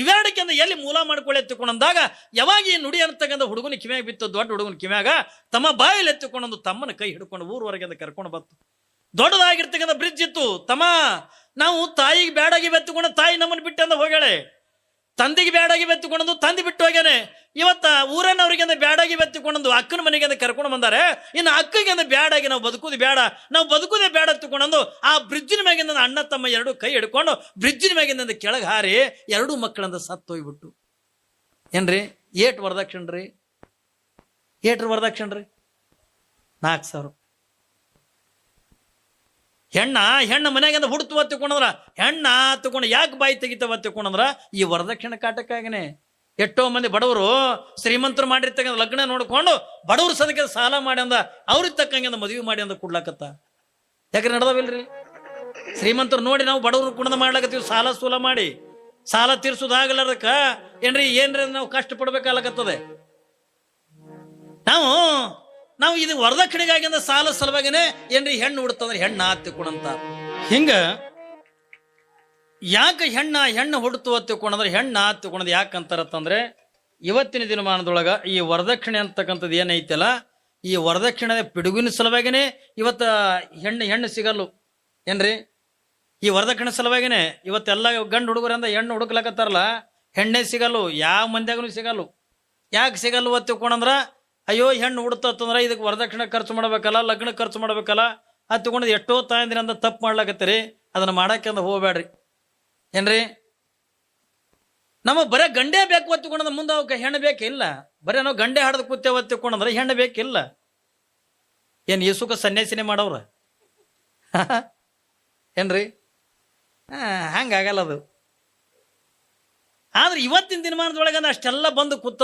ಇವೆರಡಕ್ಕಿಂತ ಎಲ್ಲಿ ಮೂಲ ಮಾಡ್ಕೊಳ್ಳಿ ಎತ್ತಿಕೊಂಡಂದಾಗ ಯಾವಾಗ ಈ ನುಡಿ ಅಂತಕ್ಕಂಥ ಹುಡುಗನ ಕಿವ್ಯಾಗ ಬಿತ್ತು, ದೊಡ್ಡ ಹುಡುಗನ ಕಿವ್ಯಾಗ ತಮ್ಮ ಬಾಯಲ್ಲಿ ಎತ್ತಿಕೊಂಡೊಂದು ತಮ್ಮನ ಕೈ ಹಿಡ್ಕೊಂಡು ಊರವರೆಗೆ ಕರ್ಕೊಂಡು ಬತ್ತು. ದೊಡ್ಡದಾಗಿರ್ತಕ್ಕಂಥ ಬ್ರಿಡ್ಜ್ ಇತ್ತು. ತಮ್ಮ ನಾವು ತಾಯಿಗೆ ಬ್ಯಾಡಾಗಿ ಬೆತ್ತುಕೊಂಡು ತಾಯಿ ನಮ್ಮನ್ನು ಬಿಟ್ಟಂದ ಹೋಗ್ಯಾಳೆ, ತಂದೆಗೆ ಬ್ಯಾಡಾಗಿ ಬೆತ್ತುಕೊಂಡು ತಂದೆ ಬಿಟ್ಟು ಹೋಗ್ಯಾನೆ. ಇವತ್ತ ಊರನ್ನವ್ರಿಗೆ ಬ್ಯಾಡಾಗಿ ಬೆತ್ತುಕೊಂಡು ಅಕ್ಕನ ಮನೆಗೆ ಕರ್ಕೊಂಡು ಬಂದಾರೆ. ಇನ್ನು ಅಕ್ಕಗೆ ಬ್ಯಾಡಾಗಿ ನಾವು ಬದುಕುದೇ ಬೇಡ ಎತ್ತುಕೊಂಡು ಆ ಬ್ರಿಡ್ಜಿನ ಮ್ಯಾಗಿಂದ ಅಣ್ಣ ತಮ್ಮ ಎರಡು ಕೈ ಹಿಡ್ಕೊಂಡು ಬ್ರಿಡ್ಜಿನ ಮ್ಯಾಗಿಂದ ಕೆಳಗೆ ಹಾರಿ ಎರಡೂ ಮಕ್ಕಳಂದ ಸತ್ತು ಹೋಗ್ಬಿಟ್ಟು ಏನ್ರಿ ಏಟ್ ವರದಕ್ಷಿಣ್ರಿ 4,000. ಹೆಣ್ಣ ಮನ್ಯಾಗಿಂದ ಹುಡ್ತು ತಿಳ್ಕೊಂಡ್ರ ಹೆಣ್ಣ ತಗೊಂಡು ಯಾಕೆ ಬಾಯಿ ತೆಗಿತಾವ ತಿಳ್ಕೊಂಡ್ರ ಈ ವರದಕ್ಷಿಣೆ ಕಾಟಕ್ಕಾಗನೆ. ಎಷ್ಟೋ ಮಂದಿ ಬಡವರು ಶ್ರೀಮಂತರು ಮಾಡಿರ್ತಕ್ಕಂಥ ಲಗ್ನ ನೋಡ್ಕೊಂಡು ಬಡವ್ರ ಸದಕ್ಕೆ ಸಾಲ ಮಾಡಿ ಅಂದ ಅವ್ರಿಗೆ ತಕ್ಕಂಗೆ ಮದುವೆ ಮಾಡಿ ಅಂದ ಕೊಡ್ಲಾಕತ್ತ. ಯಾಕೆ ನಡ್ದವಿಲ್ರಿ ಶ್ರೀಮಂತರು ನೋಡಿ ನಾವು ಬಡವ್ರು ಕುಣದ ಮಾಡ್ಲಾಕತ್ತೀವಿ, ಸಾಲ ಸೂಲ ಮಾಡಿ ಸಾಲ ತೀರ್ಸೋದಾಗಲಾರದಕ್ಕ ಏನ್ರಿ ನಾವು ಕಷ್ಟ ಪಡ್ಬೇಕಾಗತ್ತದ. ನಾವು ಇದು ವರದಕ್ಷಿಣೆಗಾಗಿ ಸಾಲ ಸಲುವಾಗಿನೇ ಏನ್ರಿ ಹೆಣ್ಣು ಹುಡುತ್ತಂದ್ರೆ ಹೆಣ್ಣ ತಿಳ್ಕೊಂಡಂತ. ಹಿಂಗ ಯಾಕೆ ಹೆಣ್ಣು ಹುಡುತು ತಿಳ್ಕೊಂಡ್ರೆ ಹೆಣ್ಣ ತಿಳ್ಕೊಂಡ್ ಯಾಕಂತಾರತ್ತಂದ್ರೆ ಇವತ್ತಿನ ದಿನಮಾನದೊಳಗ ಈ ವರದಕ್ಷಿಣೆ ಅಂತಕ್ಕಂಥದ್ದು ಏನೈತಲ್ಲ ಈ ವರದಕ್ಷಿಣೆ ಪಿಡುಗಿನ ಸಲುವಾಗಿನೇ ಇವತ್ತ ಹೆಣ್ಣು ಸಿಗಲ್ಲು ಏನ್ರಿ. ಈ ವರದಕ್ಷಿಣೆ ಸಲುವಾಗಿನೇ ಇವತ್ತೆಲ್ಲ ಗಂಡು ಹುಡುಗರಿಂದ ಹೆಣ್ಣು ಹುಡುಕ್ಲಕತ್ತಾರಲ್ಲ ಹೆಣ್ಣೆ ಸಿಗಲ್ಲು, ಯಾವ ಮಂದ್ಯಾಗನು ಸಿಗಲ್ಲು. ಯಾಕೆ ಸಿಗಲ್ಲು ತಿಳ್ಕೊಂಡ್ರ ಅಯ್ಯೋ ಹೆಣ್ಣು ಹುಡ್ತಂದ್ರೆ ಇದಕ್ಕೆ ವರದಕ್ಷಿಣೆ ಖರ್ಚು ಮಾಡ್ಬೇಕಲ್ಲ, ಲಗ್ನ ಖರ್ಚು ಮಾಡ್ಬೇಕಲ್ಲ ಅದು ತಗೊಂಡು ಎಷ್ಟೋ ತಾಯಂದಿರಂದ ತಪ್ಪು ಮಾಡ್ಲಾಕತ್ತೀರಿ. ಅದನ್ನ ಮಾಡಕ್ಕೆ ಅಂದ ಹೋಗ್ಬೇಡ್ರಿ ಏನ್ರಿ. ನಮಗೆ ಬರೇ ಗಂಡೇ ಬೇಕು ಒತ್ತಿಕೊಂಡ್ರೆ ಮುಂದೆ ಅವಕ್ಕೆ ಹೆಣ್ಣು ಬೇಕಿಲ್ಲ. ಬರೇ ನಾವು ಗಂಡೆ ಹಾಡ್ದು ಕೂತೇವೆ ಒತ್ತಿಕೊಂಡ್ರೆ ಹೆಣ್ಣು ಬೇಕಿಲ್ಲ. ಏನ್ ಈ ಸುಖ ಸನ್ಯಾಸಿನೇ ಮಾಡವ್ರ ಏನ್ರಿ ಹಂಗಾಗಲ್ಲ ಅದು. ಆದ್ರೆ ಇವತ್ತಿನ ದಿನಮಾನದೊಳಗ ಅಷ್ಟೆಲ್ಲ ಬಂದು ಕೂತ